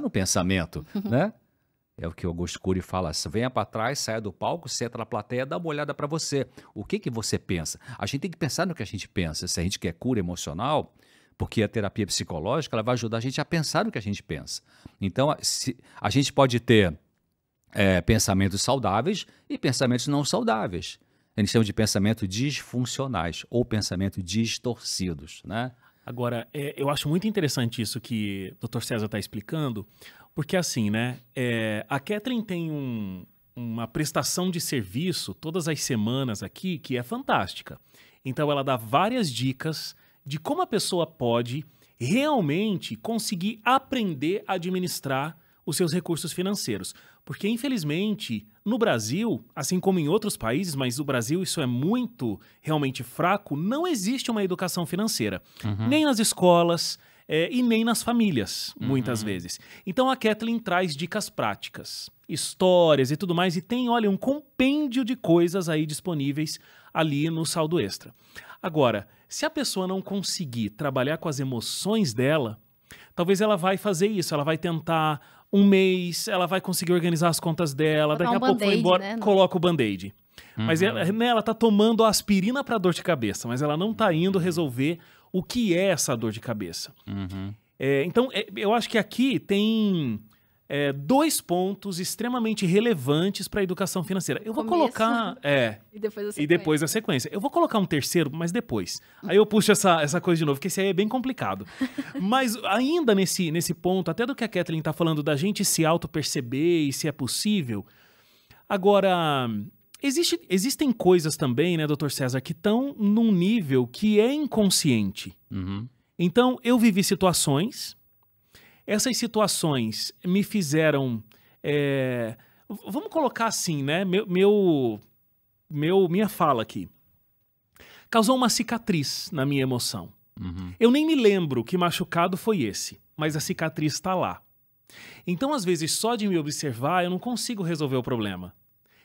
no pensamento, né? É o que o Augusto Cury fala, venha para trás, saia do palco, senta na plateia, dá uma olhada para você. O que você pensa? A gente tem que pensar no que a gente pensa. Se a gente quer cura emocional, porque a terapia psicológica ela vai ajudar a gente a pensar no que a gente pensa. Então, a gente pode ter pensamentos saudáveis e pensamentos não saudáveis. A gente chama de pensamentos disfuncionais ou pensamentos distorcidos, né? Agora, eu acho muito interessante isso que o Dr. César está explicando, porque assim, né, a Kathleen tem uma prestação de serviço todas as semanas aqui que é fantástica. Então ela dá várias dicas de como a pessoa pode realmente conseguir aprender a administrar os seus recursos financeiros. Porque, infelizmente, no Brasil, assim como em outros países, mas no Brasil isso é muito realmente fraco, não existe uma educação financeira. Nem nas escolas e nem nas famílias, muitas vezes. Então a Kathleen traz dicas práticas, histórias e tudo mais, e tem, olha, um compêndio de coisas aí disponíveis ali no Saldo Extra. Agora, se a pessoa não conseguir trabalhar com as emoções dela, talvez ela vai fazer isso, ela vai tentar um mês, ela vai conseguir organizar as contas dela, daqui a pouco vai embora, né? Coloca o band-aid. Mas ela tá tomando aspirina para dor de cabeça, mas ela não tá indo resolver o que é essa dor de cabeça. Então, eu acho que aqui tem dois pontos extremamente relevantes para a educação financeira. Eu vou colocar... E depois a sequência. Eu vou colocar um terceiro, mas depois. Aí eu puxo essa coisa de novo, porque esse aí é bem complicado. Mas ainda nesse ponto, até do que a Kathleen está falando, da gente se auto-perceber e se é possível. Agora, existem coisas também, né, Dr. César, que estão num nível que é inconsciente. Então, eu vivi situações... Essas situações me fizeram, vamos colocar assim, né? Minha fala aqui. Causou uma cicatriz na minha emoção. Eu nem me lembro que machucado foi esse, mas a cicatriz está lá. Então, às vezes, só de me observar, eu não consigo resolver o problema.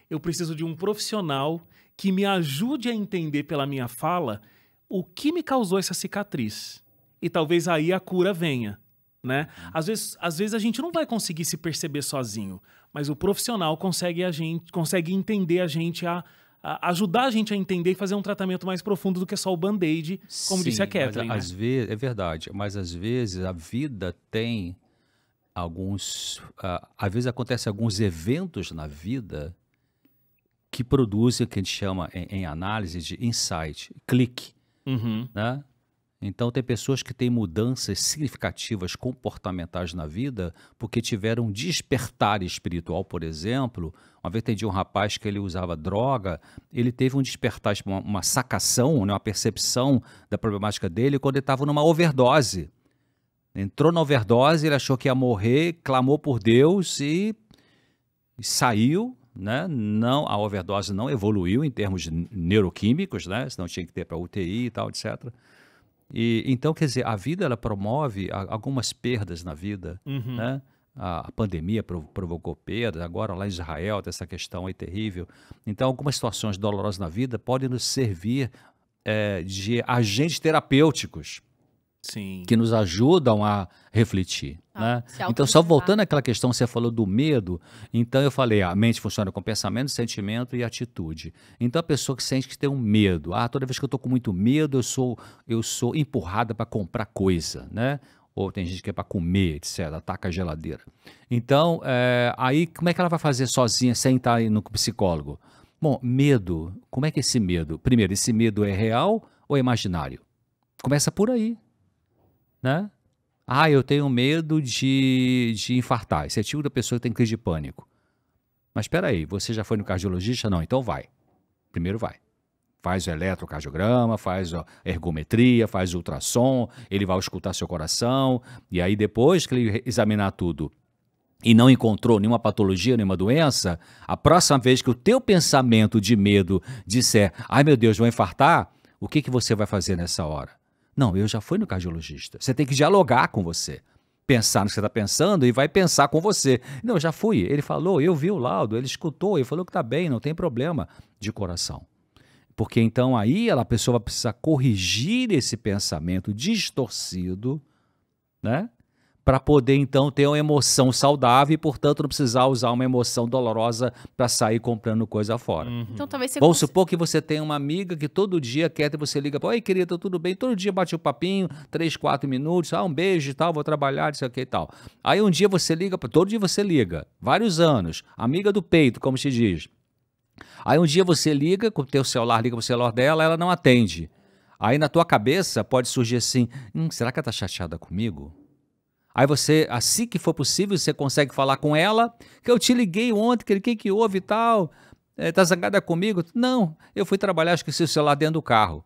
Eu preciso de um profissional que me ajude a entender pela minha fala o que me causou essa cicatriz. E talvez aí a cura venha. Né? Às vezes a gente não vai conseguir se perceber sozinho, mas o profissional consegue entender a gente, ajudar a gente a entender e fazer um tratamento mais profundo do que só o band-aid, como disse a Kathleen. É verdade, mas às vezes a vida tem às vezes acontecem alguns eventos na vida que produzem o que a gente chama em análise de insight, clique, né? Então tem pessoas que têm mudanças significativas comportamentais na vida porque tiveram um despertar espiritual, por exemplo. Uma vez entendi um rapaz que ele usava droga, ele teve um despertar, uma sacação, né, uma percepção da problemática dele quando ele estava numa overdose. Entrou na overdose, ele achou que ia morrer, clamou por Deus e saiu, né? Não, a overdose não evoluiu em termos neuroquímicos, né? Senão tinha que ter para UTI e tal, etc. Então, quer dizer, a vida ela promove algumas perdas na vida, né? A pandemia provocou perdas, agora lá em Israel tem essa questão aí terrível. Então, algumas situações dolorosas na vida podem nos servir de agentes terapêuticos. Sim. Que nos ajudam a refletir, né? Então, só voltando àquela questão que você falou do medo, então eu falei, a mente funciona com pensamento, sentimento e atitude. Então, a pessoa que sente que tem um medo, toda vez que eu estou com muito medo, eu sou empurrada para comprar coisa, né? Ou tem gente que é para comer, etc., ataca a geladeira. Então, aí como é que ela vai fazer sozinha sem estar no psicólogo? Bom, medo, como é que é esse medo? Primeiro, esse medo é real ou é imaginário? Começa por aí. Né? Eu tenho medo de infartar. Esse é o tipo da pessoa que tem crise de pânico. Mas espera aí, você já foi no cardiologista? Não, então vai. Primeiro vai. Faz o eletrocardiograma, faz a ergometria, faz o ultrassom, ele vai escutar seu coração, e aí depois que ele examinar tudo e não encontrou nenhuma patologia, nenhuma doença, a próxima vez que o teu pensamento de medo disser, ai meu Deus, vou infartar, o que você vai fazer nessa hora? Não, eu já fui no cardiologista. Você tem que dialogar com você. Pensar no que você está pensando e vai pensar com você. Não, eu já fui. Ele falou, eu vi o laudo, ele escutou, ele falou que está bem, não tem problema de coração. Porque então aí a pessoa vai precisar corrigir esse pensamento distorcido, né? Para poder então ter uma emoção saudável e, portanto, não precisar usar uma emoção dolorosa para sair comprando coisa fora. Então, talvez você Vamos supor que você tem uma amiga que todo dia quer e você liga para oi, querida, tudo bem? Todo dia bate o papinho, 3, 4 minutos, um beijo e tal, vou trabalhar, isso aqui e tal. Aí um dia você liga, todo dia você liga, vários anos, amiga do peito, como se diz. Aí um dia você liga, com o teu celular, liga para o celular dela, ela não atende. Aí na tua cabeça pode surgir assim, será que ela está chateada comigo? Aí você, assim que for possível, você consegue falar com ela, que eu te liguei ontem, que houve e tal, tá zangada comigo? Não, eu fui trabalhar, esqueci o celular dentro do carro.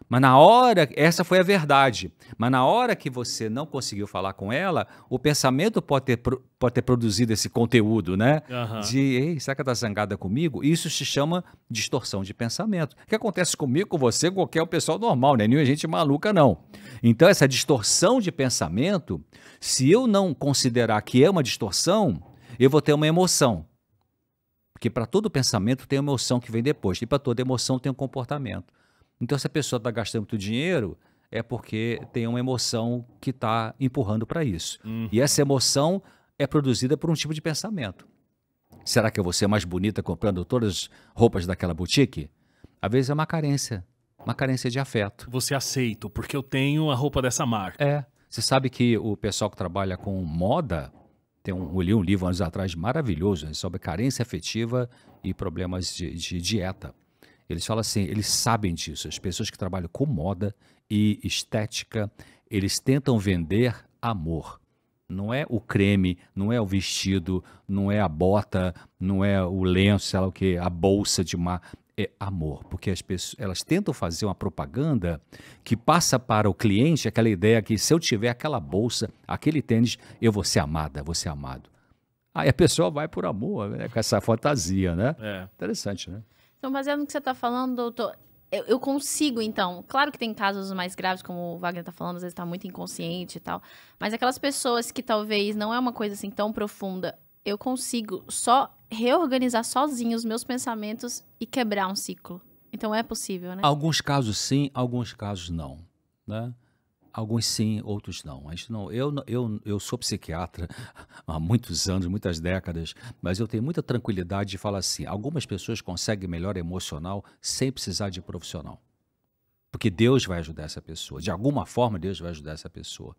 Mas na hora, essa foi a verdade, mas na hora que você não conseguiu falar com ela, o pensamento pode ter produzido esse conteúdo, né? De, ei, será que ela tá zangada comigo? Isso se chama distorção de pensamento. O que acontece comigo, com você, com qualquer pessoa normal, né? Nenhuma gente maluca, não. Então, essa distorção de pensamento, se eu não considerar que é uma distorção, eu vou ter uma emoção. Porque para todo pensamento tem uma emoção que vem depois, e para toda emoção tem um comportamento. Então, se a pessoa está gastando muito dinheiro, é porque tem uma emoção que está empurrando para isso. E essa emoção é produzida por um tipo de pensamento. Será que eu vou ser mais bonita comprando todas as roupas daquela boutique? Às vezes é uma carência de afeto. Você aceita, porque eu tenho a roupa dessa marca. Você sabe que o pessoal que trabalha com moda, eu li um livro anos atrás maravilhoso sobre carência afetiva e problemas de dieta. Eles falam assim, eles sabem disso, as pessoas que trabalham com moda e estética, eles tentam vender amor. Não é o creme, não é o vestido, não é a bota, não é o lenço, sei lá o que, a bolsa de mar, é amor. Porque as pessoas, elas tentam fazer uma propaganda que passa para o cliente aquela ideia que se eu tiver aquela bolsa, aquele tênis, eu vou ser amada, vou ser amado. Aí a pessoa vai por amor, né, com essa fantasia, né? Interessante, né? Então, baseado no que você está falando, doutor, eu consigo, então... Claro que tem casos mais graves, como o Wagner está falando, às vezes está muito inconsciente e tal. Mas aquelas pessoas que talvez não é uma coisa assim tão profunda, eu consigo só reorganizar sozinho os meus pensamentos e quebrar um ciclo. Então, é possível, né? Alguns casos sim, alguns casos não, né? Alguns sim, outros não. Eu sou psiquiatra há muitos anos, muitas décadas, mas eu tenho muita tranquilidade de falar assim, algumas pessoas conseguem melhora emocional sem precisar de profissional. Porque Deus vai ajudar essa pessoa. De alguma forma, Deus vai ajudar essa pessoa.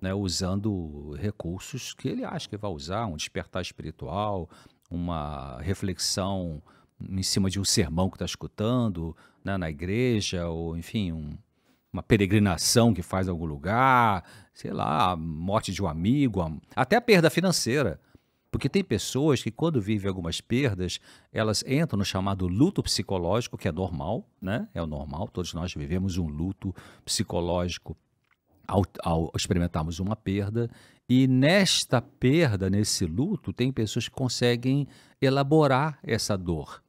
né, usando recursos que ele acha que vai usar, um despertar espiritual, uma reflexão em cima de um sermão que está escutando, né, na igreja, ou enfim, uma peregrinação que faz em algum lugar, sei lá, a morte de um amigo, até a perda financeira. Porque tem pessoas que quando vivem algumas perdas, elas entram no chamado luto psicológico, que é normal, né? É o normal, todos nós vivemos um luto psicológico ao experimentarmos uma perda. E nesta perda, nesse luto, tem pessoas que conseguem elaborar essa dor,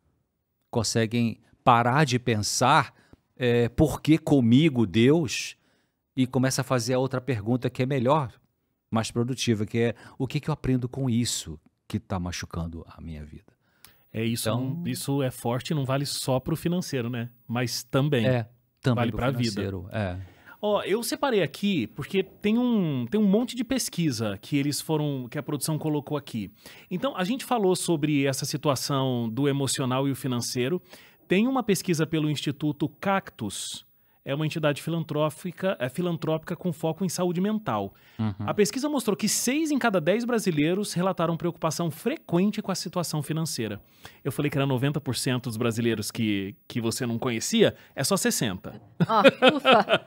conseguem parar de pensar por que comigo, Deus, e começa a fazer a outra pergunta que é melhor, mais produtiva, que é o que eu aprendo com isso que está machucando a minha vida. Isso, então, isso é forte, não vale só para o financeiro, né? Mas também, também vale para a vida. Eu separei aqui porque tem um monte de pesquisa que que a produção colocou aqui. Então, a gente falou sobre essa situação do emocional e o financeiro. Tem uma pesquisa pelo Instituto Cactus, é uma entidade filantrópica com foco em saúde mental. A pesquisa mostrou que 6 em cada 10 brasileiros relataram preocupação frequente com a situação financeira. Eu falei que era 90% dos brasileiros que você não conhecia, é só 60%. Ufa.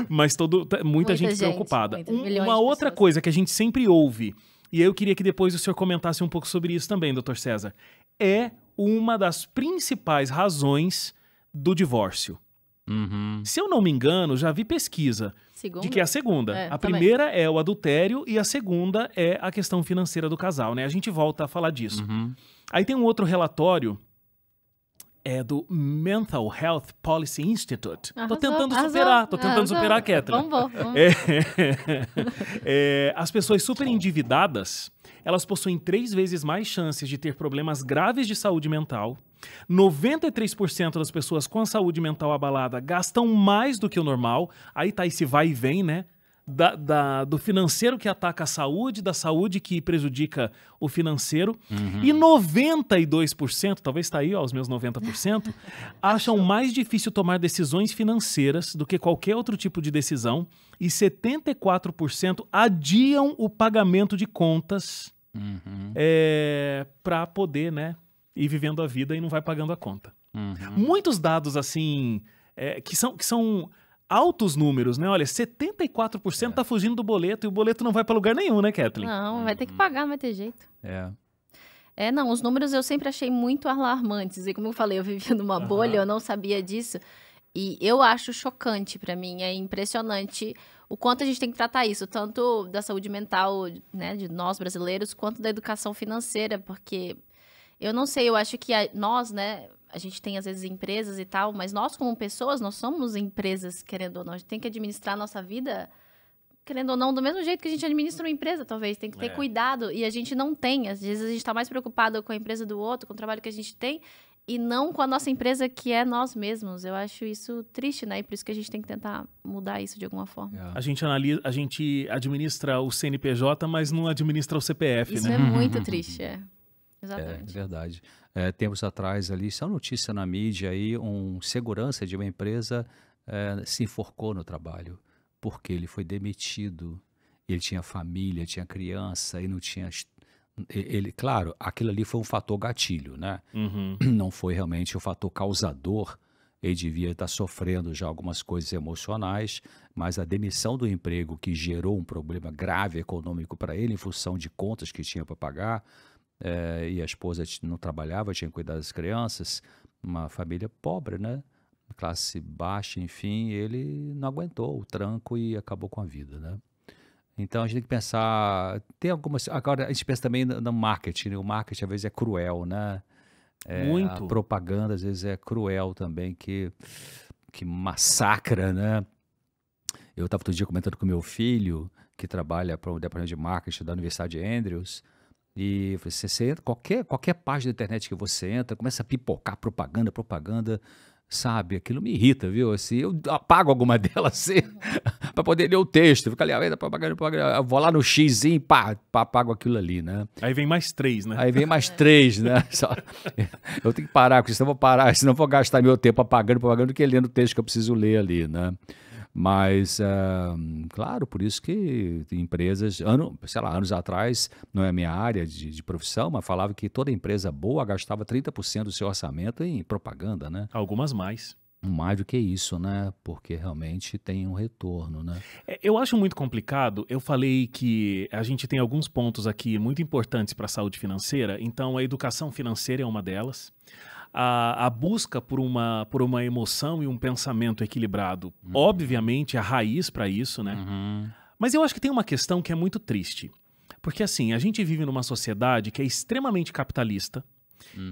Mas muita gente preocupada. Uma outra coisa que a gente sempre ouve, e eu queria que depois o senhor comentasse um pouco sobre isso também, Dr. César, é uma das principais razões do divórcio. Se eu não me engano, já vi pesquisa de que é a segunda. A primeira é o adultério e a segunda é a questão financeira do casal, né? A gente volta a falar disso. Aí tem um outro relatório, do Mental Health Policy Institute. Tô tentando superar a Kathleen. Vamos. As pessoas super endividadas, elas possuem 3 vezes mais chances de ter problemas graves de saúde mental. 93% das pessoas com a saúde mental abalada gastam mais do que o normal. Aí tá esse vai e vem, né? Do financeiro que ataca a saúde, da saúde que prejudica o financeiro. E 92%, talvez tá aí, os meus 90%, acham mais difícil tomar decisões financeiras do que qualquer outro tipo de decisão. E 74% adiam o pagamento de contas para poder, né, ir vivendo a vida e não vai pagando a conta. Muitos dados, assim, que são altos números, né? Olha, 74% tá fugindo do boleto e o boleto não vai para lugar nenhum, né, Kathleen? Não, vai ter que pagar, não vai ter jeito. Não, os números eu sempre achei muito alarmantes. E como eu falei, eu vivia numa bolha, eu não sabia disso. E eu acho chocante pra mim, é impressionante o quanto a gente tem que tratar isso, tanto da saúde mental, né, de nós brasileiros, quanto da educação financeira, porque eu não sei, eu acho que nós, né, a gente tem às vezes empresas e tal, mas nós como pessoas, nós somos empresas, querendo ou não, a gente tem que administrar a nossa vida, querendo ou não, do mesmo jeito que a gente administra uma empresa, talvez, tem que ter cuidado, e a gente não tem, às vezes a gente tá mais preocupado com a empresa do outro, com o trabalho que a gente tem, e não com a nossa empresa, que é nós mesmos. Eu acho isso triste, né? E por isso que a gente tem que tentar mudar isso de alguma forma. A gente administra o CNPJ, mas não administra o CPF, isso né? Isso é muito triste, Exatamente. É verdade. Tempos atrás ali, só notícia na mídia aí, um segurança de uma empresa se enforcou no trabalho, porque ele foi demitido. Ele tinha família, tinha criança e não tinha... Claro, aquilo ali foi um fator gatilho, né? Não foi realmente o fator causador. Ele devia estar sofrendo já algumas coisas emocionais, mas a demissão do emprego que gerou um problema grave econômico para ele, em função de contas que tinha para pagar, e a esposa não trabalhava, tinha que cuidar das crianças, uma família pobre, né? Classe baixa, enfim, ele não aguentou o tranco e acabou com a vida, né? Então a gente tem que pensar, tem algumas, agora a gente pensa também no marketing, né? O marketing às vezes é cruel, né? Muito. A propaganda às vezes é cruel também, que massacra, né? Eu estava outro dia comentando com meu filho, que trabalha para o departamento de marketing da Universidade de Andrews, e você entra, qualquer página da internet que você entra, começa a pipocar propaganda, sabe? Aquilo me irrita, viu? Assim, eu apago alguma delas assim, para poder ler o texto. Fica ali, propaganda. Eu vou lá no xizinho e apago aquilo ali, né? Aí vem mais 3, né? Aí vem mais 3, né? Eu tenho que parar, porque senão eu vou gastar meu tempo apagando propaganda do que lendo o texto que eu preciso ler ali, né? Mas, claro, por isso que empresas, anos atrás, não é a minha área de profissão, mas falava que toda empresa boa gastava 30% do seu orçamento em propaganda, né? Algumas mais. Mais do que isso, né? Porque realmente tem um retorno, né? Eu acho muito complicado. Eu falei que a gente tem alguns pontos aqui muito importantes para a saúde financeira. Então, a educação financeira é uma delas. A busca por uma emoção e um pensamento equilibrado, obviamente, é a raiz para isso, né? Mas eu acho que tem uma questão que é muito triste. Porque, assim, a gente vive numa sociedade que é extremamente capitalista.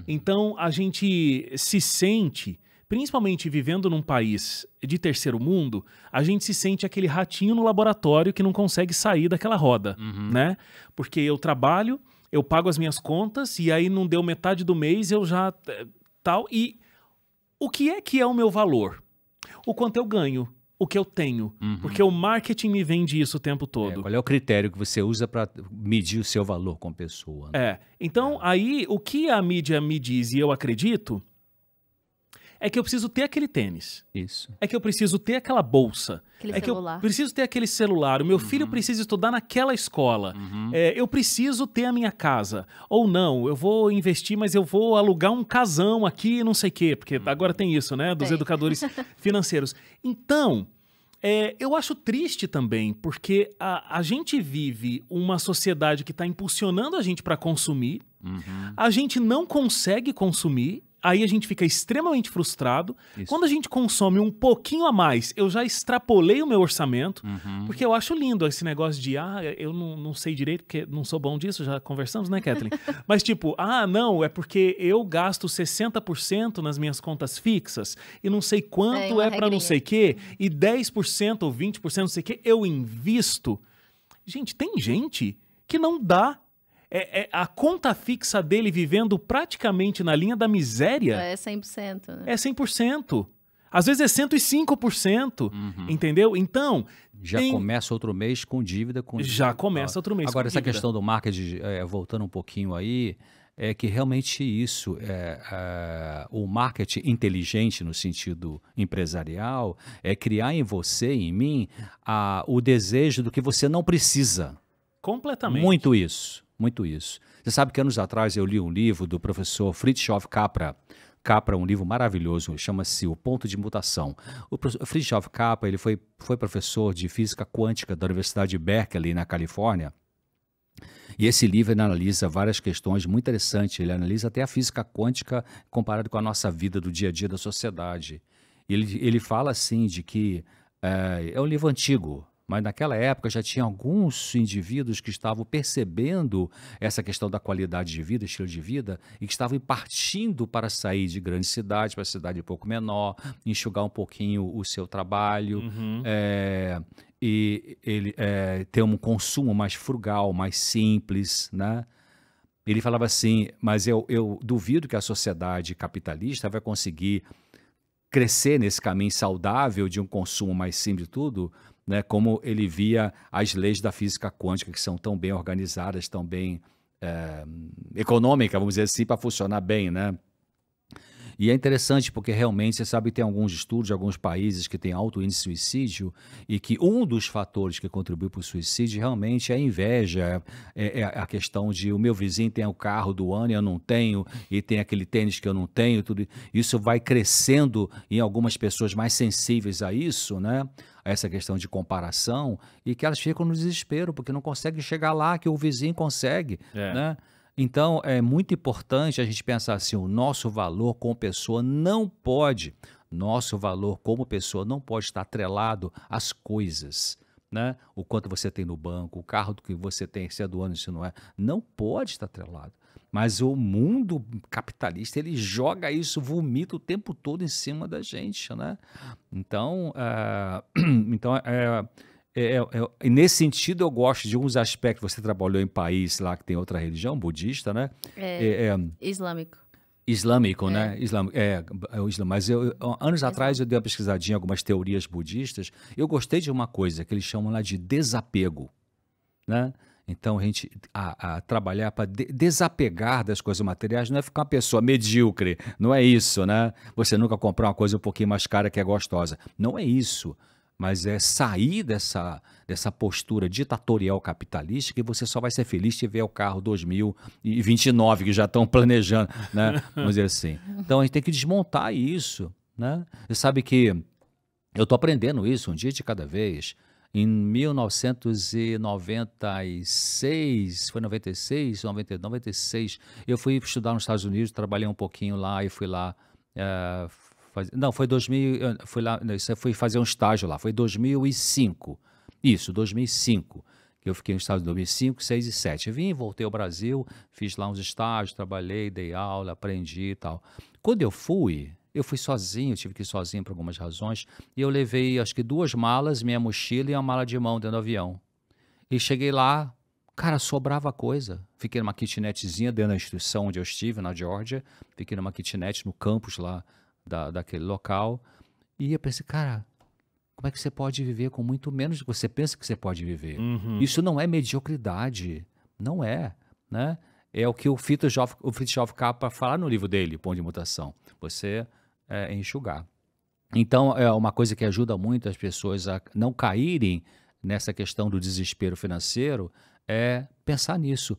Então, a gente se sente... Principalmente vivendo num país de terceiro mundo, a gente se sente aquele ratinho no laboratório que não consegue sair daquela roda, né? Porque eu trabalho, eu pago as minhas contas e aí não deu metade do mês, eu já... tal. E o que é o meu valor? O quanto eu ganho? O que eu tenho? Porque o marketing me vende isso o tempo todo. Qual é o critério que você usa para medir o seu valor como pessoa? Né? Então, aí, o que a mídia me diz e eu acredito... é que eu preciso ter aquele tênis. Isso. É que eu preciso ter aquela bolsa. Aquele é celular. que eu preciso ter aquele celular. O meu filho precisa estudar naquela escola. Eu preciso ter a minha casa. Ou não, eu vou investir, mas eu vou alugar um casão aqui, não sei o quê. Porque agora tem isso, né? Dos educadores financeiros. Então, eu acho triste também, porque a gente vive uma sociedade que está impulsionando a gente para consumir. A gente não consegue consumir. Aí a gente fica extremamente frustrado. Isso. Quando a gente consome um pouquinho a mais, eu já extrapolei o meu orçamento, porque eu acho lindo esse negócio de, eu não sei direito, porque não sou bom disso, já conversamos, né, Kathleen? Mas tipo, não, é porque eu gasto 60% nas minhas contas fixas, e não sei quanto é para não sei o quê, e 10% ou 20% não sei o quê, eu invisto. Gente, tem gente que não dá. A conta fixa dele vivendo praticamente na linha da miséria... É 100%, né? É 100%. Às vezes é 105%, entendeu? Então... Já começa outro mês com dívida. Já começa outro mês Agora, com essa dívida. questão do marketing, voltando um pouquinho aí, é que realmente isso, o marketing inteligente no sentido empresarial, é criar em você, em mim, o desejo do que você não precisa. Completamente. Muito isso. Muito isso. Você sabe que anos atrás eu li um livro do professor Fritjof Capra. Capra, um livro maravilhoso, chama-se O Ponto de Mutação. O Fritjof Capra, ele foi professor de física quântica da Universidade de Berkeley, na Califórnia. E esse livro ele analisa várias questões muito interessantes. Ele analisa até a física quântica comparado com a nossa vida do dia a dia da sociedade. Ele fala assim de que é um livro antigo, mas naquela época já tinha alguns indivíduos que estavam percebendo essa questão da qualidade de vida, estilo de vida, e que estavam partindo para sair de grandes cidades, para cidade um pouco menor, enxugar um pouquinho o seu trabalho, e ele ter um consumo mais frugal, mais simples, né? Ele falava assim, mas eu duvido que a sociedade capitalista vai conseguir crescer nesse caminho saudável de um consumo mais simples de tudo, né, como ele via as leis da física quântica, que são tão bem organizadas, tão bem econômicas, vamos dizer assim, para funcionar bem, né? E é interessante porque realmente, você sabe, tem alguns estudos de alguns países que têm alto índice de suicídio e que um dos fatores que contribui para o suicídio realmente é a inveja, é a questão de o meu vizinho tem o carro do ano e eu não tenho, e tem aquele tênis que eu não tenho, tudo isso vai crescendo em algumas pessoas mais sensíveis a isso, né? A essa questão de comparação, e que elas ficam no desespero porque não conseguem chegar lá que o vizinho consegue, né? Então, é muito importante a gente pensar assim, o nosso valor como pessoa não pode estar atrelado às coisas, né? O quanto você tem no banco, o carro que você tem, se é do ano, se não é, não pode estar atrelado. Mas o mundo capitalista, ele joga isso, vomita o tempo todo em cima da gente, né? Então, nesse sentido, eu gosto de uns aspectos. Você trabalhou em país lá que tem outra religião, budista, né? Islâmico. Islâmico, né? O Islã. Mas anos atrás eu dei uma pesquisadinha em algumas teorias budistas. Eu gostei de uma coisa que eles chamam lá de desapego, né? Então, a gente trabalhar para desapegar das coisas materiais não é ficar uma pessoa medíocre, não é isso, né? Você nunca comprar uma coisa um pouquinho mais cara que é gostosa. Não é isso. mas é sair dessa postura ditatorial capitalística e você só vai ser feliz se tiver o carro 2029 que já estão planejando, né? Vamos dizer assim. Então a gente tem que desmontar isso, né? Você sabe que eu estou aprendendo isso um dia de cada vez. Em 1996, foi 96, 96, eu fui estudar nos Estados Unidos, trabalhei um pouquinho lá e fui lá... Não, foi 2000, eu fui fazer um estágio lá, foi 2005. Isso, 2005, que eu fiquei nos Estados Unidos, 2005, 6 e 7. Eu vim, voltei ao Brasil, fiz lá uns estágios, trabalhei, dei aula, aprendi e tal. Quando eu fui sozinho, tive que ir sozinho por algumas razões, e eu levei, acho que 2 malas, minha mochila e uma mala de mão dentro do avião. E cheguei lá, cara, sobrava coisa. Fiquei numa kitnetzinha dentro da instituição onde eu estive, na Geórgia, fiquei numa kitnet no campus lá daquele local, e eu pensei, cara, como é que você pode viver com muito menos do que você pensa que você pode viver? Isso não é mediocridade, não é, né? É o que o Fritjof Capra fala no livro dele, Pão de Mutação, você enxugar. Então, é uma coisa que ajuda muito as pessoas a não caírem nessa questão do desespero financeiro, é pensar nisso.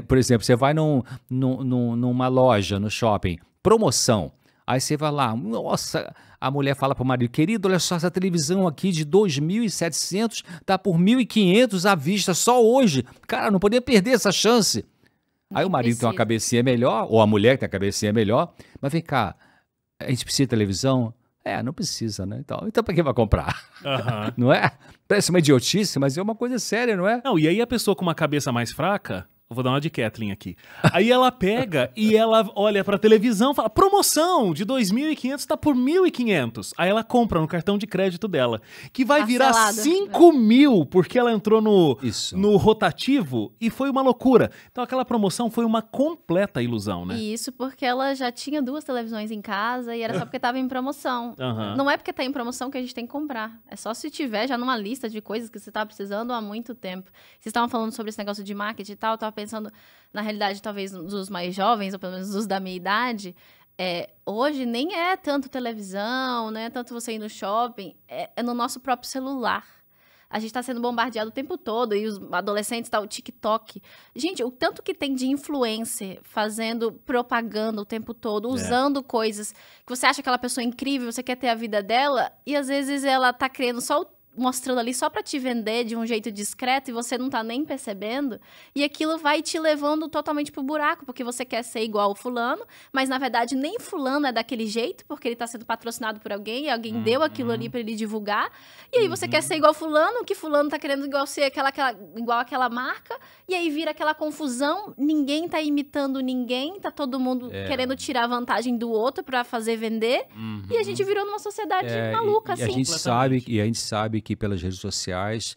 Por exemplo, você vai numa loja, no shopping, promoção. Aí você vai lá, nossa, a mulher fala para o marido, querido, olha só, essa televisão aqui de 2.700 tá por 1.500 à vista só hoje. Cara, não podia perder essa chance. Aí o marido tem uma cabecinha melhor, ou a mulher que tem a cabecinha melhor, mas vem cá, a gente precisa de televisão? Não precisa, né? Então para que vai comprar? Não é? Parece uma idiotice, mas é uma coisa séria, não é? Não, e aí a pessoa com uma cabeça mais fraca... Eu vou dar uma de Kathleen aqui. Aí ela pega e ela olha pra televisão e fala, promoção de 2.500 tá por 1.500. Aí ela compra no cartão de crédito dela, que vai virar 5.000, porque ela entrou no rotativo e foi uma loucura. Então aquela promoção foi uma completa ilusão, né? E isso porque ela já tinha 2 televisões em casa e era só porque tava em promoção. Não é porque tá em promoção que a gente tem que comprar. É só se tiver já numa lista de coisas que você tá precisando há muito tempo. Vocês estavam falando sobre esse negócio de marketing e tal, eu tava pensando, na realidade, talvez dos mais jovens, ou pelo menos dos da minha idade, hoje nem é tanto televisão, não é tanto você ir no shopping, é no nosso próprio celular. A gente está sendo bombardeado o tempo todo, e os adolescentes, tá, o TikTok. Gente, o tanto que tem de influencer fazendo propaganda o tempo todo, usando coisas que você acha aquela pessoa incrível, você quer ter a vida dela, e às vezes ela tá querendo só mostrando ali só pra te vender de um jeito discreto e você não tá nem percebendo, e aquilo vai te levando totalmente pro buraco, porque você quer ser igual o fulano, mas na verdade nem fulano é daquele jeito, porque ele tá sendo patrocinado por alguém, e alguém deu aquilo ali pra ele divulgar, e aí você quer ser igual fulano, que fulano tá querendo igual ser igual aquela marca, e aí vira aquela confusão, ninguém tá imitando ninguém, tá todo mundo querendo tirar vantagem do outro pra fazer vender, e a gente virou numa sociedade maluca, assim. A gente sabe que pelas redes sociais,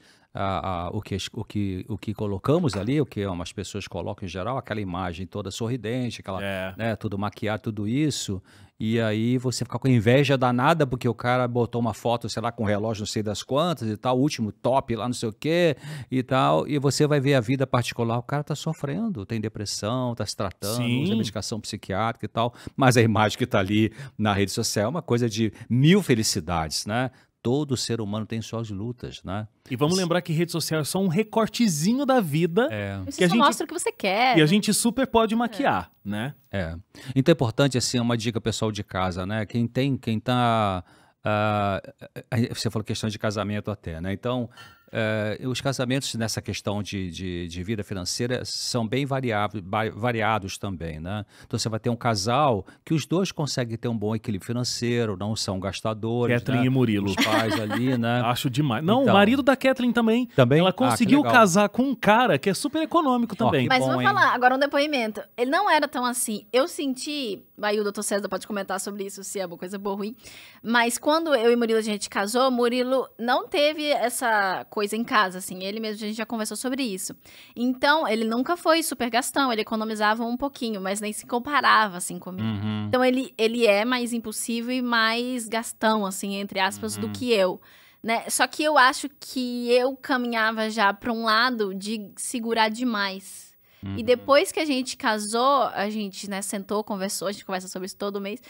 o que colocamos ali, o que umas pessoas colocam em geral, aquela imagem toda sorridente, aquela, né, tudo maquiado, tudo isso, e aí você fica com inveja danada porque o cara botou uma foto, sei lá, com um relógio não sei das quantas e tal, o último top lá não sei o quê e tal, e você vai ver a vida particular, o cara tá sofrendo, tem depressão, tá se tratando, usa medicação psiquiátrica e tal, mas a imagem que tá ali na rede social é uma coisa de 1000 felicidades, né? Todo ser humano tem suas lutas, né? E vamos lembrar que rede social é só um recortezinho da vida. Você só mostra o que você quer. E a gente super pode maquiar, né? Então é importante, assim, uma dica pessoal de casa, né? Quem tá... você falou questão de casamento até, né? Então, os casamentos nessa questão de vida financeira são bem variados também, né? Então você vai ter um casal que os dois conseguem ter um bom equilíbrio financeiro, não são gastadores, Kathleen, né? E Murilo. Os pais ali, né? Acho demais. Não, então, o marido da Kathleen também. Ela conseguiu casar com um cara que é super econômico também. Mas vou falar, agora um depoimento. Ele não era tão assim. Eu senti, aí o Dr. César pode comentar sobre isso, se é uma coisa boa ou ruim, mas quando eu e Murilo a gente casou, Murilo não teve essa coisa em casa, assim, ele mesmo, a gente já conversou sobre isso. Então, ele nunca foi super gastão, ele economizava um pouquinho, mas nem se comparava, assim, comigo. Então, ele é mais impulsivo e mais gastão, assim, entre aspas, do que eu, né? Só que eu acho que eu caminhava já para um lado de segurar demais. E depois que a gente casou, a gente, né, sentou, conversou, a gente conversa sobre isso todo mês,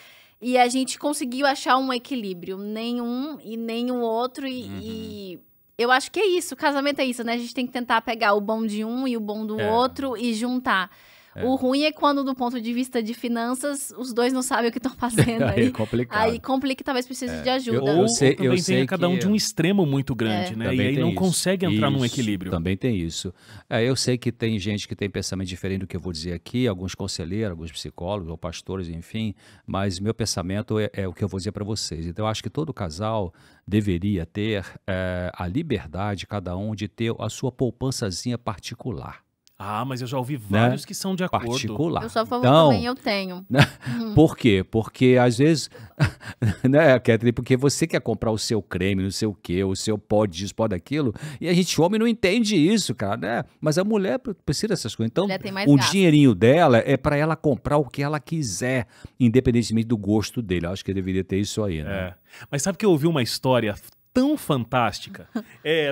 E a gente conseguiu achar um equilíbrio, nenhum e nem o outro. E eu acho que é isso, casamento é isso, né? A gente tem que tentar pegar o bom de um e o bom do outro e juntar. O ruim é quando, do ponto de vista de finanças, os dois não sabem o que estão fazendo. Aí é complicado. Aí complica e talvez precise de ajuda. Ou também tem cada um de um extremo muito grande, né? E aí não consegue entrar num equilíbrio. Também tem isso. Eu sei que tem gente que tem pensamento diferente do que eu vou dizer aqui, alguns conselheiros, alguns psicólogos ou pastores, enfim, mas meu pensamento é o que eu vou dizer para vocês. Então eu acho que todo casal deveria ter a liberdade, cada um, de ter a sua poupançazinha particular. Ah, mas eu já ouvi vários que são de acordo. Particular. Eu sou a favor também, eu tenho. Por quê? Porque às vezes, né, Catherine, porque você quer comprar o seu creme, não sei o quê, o seu pó disso, pó daquilo, e a gente, homem, não entende isso, cara, né? Mas a mulher precisa dessas coisas. Então, o dinheirinho dela é para ela comprar o que ela quiser, independentemente do gosto dele. Eu acho que deveria ter isso aí, né? Mas sabe que eu ouvi uma história tão fantástica.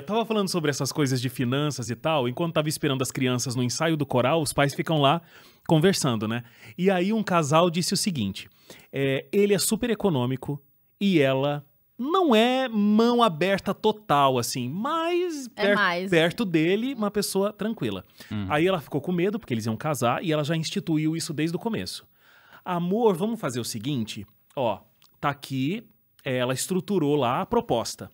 Tava falando sobre essas coisas de finanças e tal, enquanto tava esperando as crianças no ensaio do coral, os pais ficam lá conversando, né? E aí um casal disse o seguinte, ele é super econômico e ela não é mão aberta total, assim, mas perto dele, uma pessoa tranquila. Aí ela ficou com medo, porque eles iam casar, e ela já instituiu isso desde o começo. Amor, vamos fazer o seguinte, ó, tá aqui... Ela estruturou lá a proposta.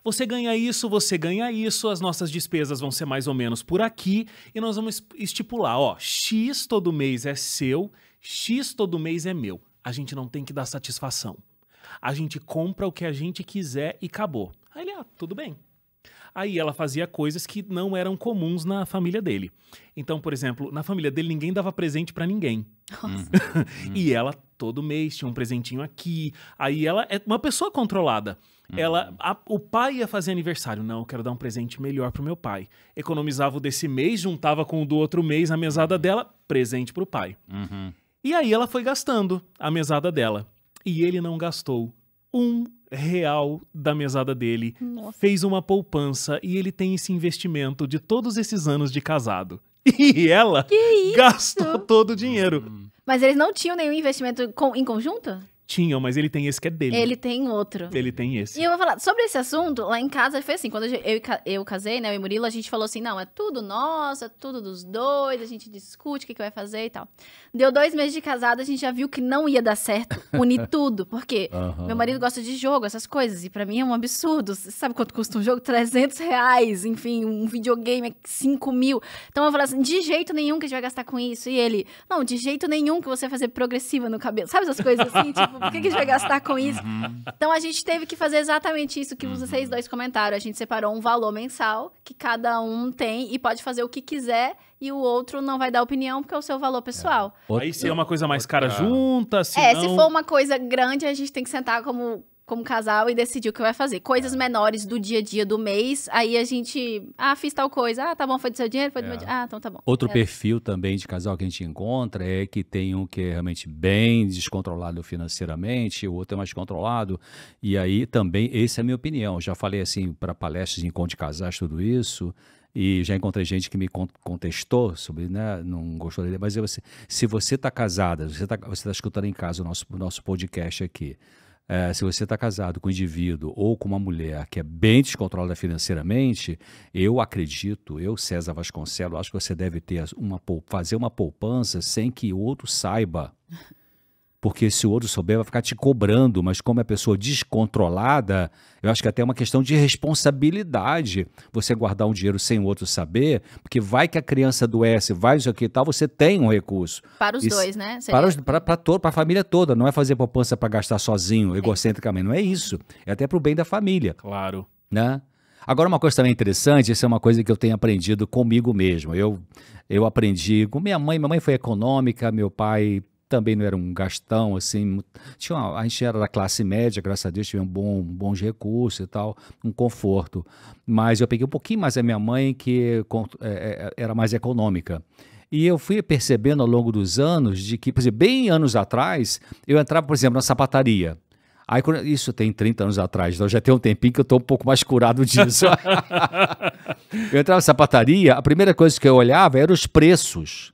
Você ganha isso, as nossas despesas vão ser mais ou menos por aqui, e nós vamos estipular, ó, X todo mês é seu, X todo mês é meu. A gente não tem que dar satisfação. A gente compra o que a gente quiser e acabou. Aí ele, tudo bem. Aí ela fazia coisas que não eram comuns na família dele. Então, por exemplo, na família dele ninguém dava presente pra ninguém. E ela, todo mês, tinha um presentinho aqui. Aí ela é uma pessoa controlada. O pai ia fazer aniversário. Não, eu quero dar um presente melhor pro meu pai. Economizava o desse mês, juntava com o do outro mês na mesada dela, presente pro pai. E aí ela foi gastando a mesada dela. E ele não gastou R$1 da mesada dele, fez uma poupança e ele tem esse investimento de todos esses anos de casado. E ela gastou todo o dinheiro. Mas eles não tinham nenhum investimento em conjunto? Tinham, mas ele tem esse que é dele. Ele tem outro. Ele tem esse. E eu vou falar, sobre esse assunto, lá em casa foi assim, quando eu casei, né, eu e Murilo, a gente falou assim, não, é tudo nosso, é tudo dos dois, a gente discute o que vai fazer e tal. Deu 2 meses de casado, a gente já viu que não ia dar certo unir tudo, porque meu marido gosta de jogo, essas coisas, e pra mim é um absurdo. Você sabe quanto custa um jogo? R$300, enfim, um videogame é 5 mil. Então eu falei assim, de jeito nenhum que a gente vai gastar com isso. E ele, não, de jeito nenhum que você vai fazer progressiva no cabelo. Sabe essas coisas assim, tipo, por que a gente vai gastar com isso? Então a gente teve que fazer exatamente isso que vocês dois comentaram. A gente separou um valor mensal que cada um tem e pode fazer o que quiser e o outro não vai dar opinião porque é o seu valor pessoal. Aí se é uma coisa mais cara junta, se se for uma coisa grande, a gente tem que sentar como casal e decidir o que vai fazer. Coisas menores do dia a dia do mês, aí a gente, fiz tal coisa, tá bom, foi do seu dinheiro, foi do meu dinheiro, então tá bom. Outro perfil também de casal que a gente encontra é que tem um que é realmente bem descontrolado financeiramente, o outro é mais controlado, e aí também, essa é a minha opinião, já falei assim para palestras em encontro de casais, tudo isso, e já encontrei gente que me contestou sobre, né, não gostou dele, mas se você está casada, você tá escutando em casa o nosso podcast aqui, se você está casado com um indivíduo ou com uma mulher que é bem descontrolada financeiramente, eu acredito, César Vasconcelos, acho que você deve ter fazer uma poupança sem que o outro saiba. Porque se o outro souber, vai ficar te cobrando, mas como é pessoa descontrolada, eu acho que até é uma questão de responsabilidade você guardar um dinheiro sem o outro saber, porque vai que a criança adoece, vai isso aqui e tal, você tem um recurso. Para os dois, né? Para a família toda, não é fazer poupança para gastar sozinho, egocentricamente, não é isso. É até para o bem da família. Claro. Né? Agora, uma coisa também interessante, isso é uma coisa que eu tenho aprendido comigo mesmo. Eu aprendi com minha mãe foi econômica, meu pai também não era um gastão, assim, a gente era da classe média, graças a Deus, tinha bons recursos e tal, um conforto, mas eu peguei um pouquinho mais a minha mãe, que era mais econômica, e eu fui percebendo ao longo dos anos, de que, por exemplo, bem anos atrás, eu entrava, por exemplo, na sapataria. Aí, isso tem 30 anos atrás, então já tem um tempinho que eu estou um pouco mais curado disso. Eu entrava na sapataria, a primeira coisa que eu olhava eram os preços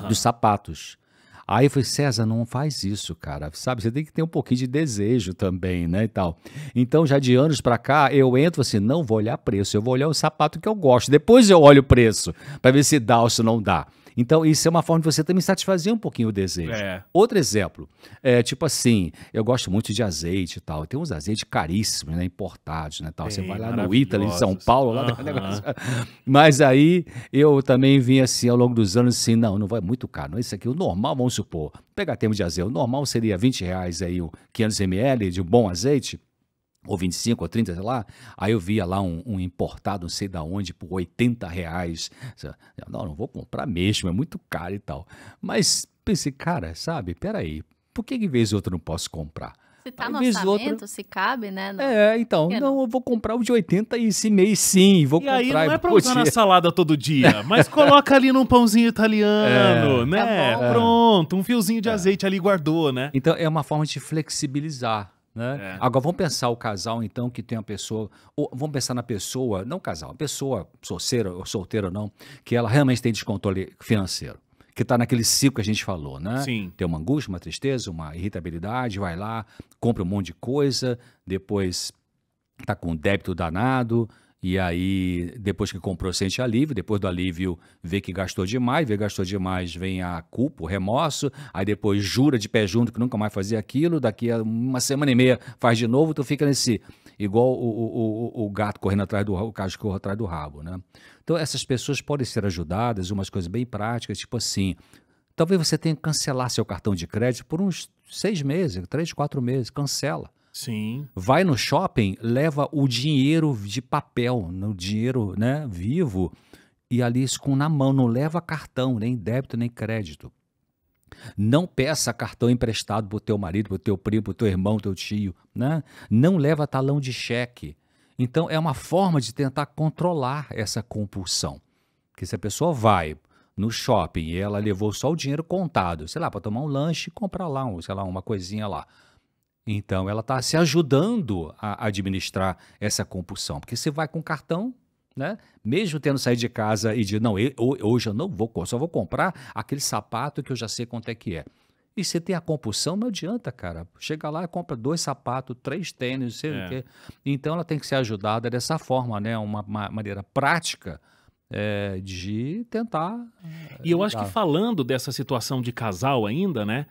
dos sapatos. Aí eu falei, César, não faz isso, cara, sabe? Você tem que ter um pouquinho de desejo também, né, e tal. Então, já de anos pra cá, eu entro assim, não vou olhar preço, eu vou olhar o sapato que eu gosto. Depois eu olho o preço, pra ver se dá ou se não dá. Então, isso é uma forma de você também satisfazer um pouquinho o desejo. Outro exemplo, tipo assim, eu gosto muito de azeite e tal. Tem uns azeites caríssimos, né, importados, né, tal. Você vai lá no Ítalo, em São Paulo, lá negócio. Mas aí, eu também vim assim, ao longo dos anos, assim, não vai muito caro. Isso aqui, o normal, vamos supor, pegar termo de azeite, o normal seria R$20 aí, o 500 ml de um bom azeite, ou 25 ou 30, sei lá, aí eu via lá um importado, não sei da onde, por R$80. Não vou comprar mesmo, é muito caro e tal. Mas pensei, cara, sabe, peraí, por que em vez outro não posso comprar? Se tá no orçamento, se cabe, né? Então, não, eu vou comprar o de 80 e esse mês sim, vou comprar. E aí não é pra usar na salada todo dia, mas coloca ali num pãozinho italiano, né? Tá pronto, um fiozinho de azeite ali guardou, né? Então, é uma forma de flexibilizar. Né? Agora vamos pensar o casal então que tem uma pessoa, ou vamos pensar na pessoa, não casal, a pessoa solteira ou não, que ela realmente tem descontrole financeiro, que está naquele ciclo que a gente falou, né? Sim. Tem uma angústia, uma tristeza, uma irritabilidade, vai lá, compra um monte de coisa, depois tá com um débito danado, e aí, depois que comprou, sente alívio, depois do alívio, vê que gastou demais, vem a culpa, o remorso, aí depois jura de pé junto que nunca mais fazia aquilo, daqui a uma semana e meia faz de novo, tu fica nesse, igual o gato correndo atrás do rabo, o cachorro atrás do rabo, né? Então, essas pessoas podem ser ajudadas, umas coisas bem práticas, tipo assim, talvez você tenha que cancelar seu cartão de crédito por uns 6 meses, 3, 4 meses, cancela. Sim. Vai no shopping, leva o dinheiro de papel, no dinheiro, né, vivo, e ali na mão, não leva cartão, nem débito, nem crédito. Não peça cartão emprestado pro teu marido, pro teu primo, pro teu irmão, teu tio, né? Não leva talão de cheque. Então, é uma forma de tentar controlar essa compulsão. Porque se a pessoa vai no shopping e ela levou só o dinheiro contado, sei lá, para tomar um lanche e comprar lá, sei lá, uma coisinha lá. Então, ela está se ajudando a administrar essa compulsão. Porque você vai com cartão, né? Mesmo tendo saído de casa e de, não, hoje eu não vou, só vou comprar aquele sapato que eu já sei quanto é que é. E você tem a compulsão, não adianta, cara. Chega lá e compra 2 sapatos, 3 tênis, não sei o quê. Então, ela tem que ser ajudada dessa forma, né? Uma maneira prática de tentar... E eu acho que falando dessa situação de casal ainda, né?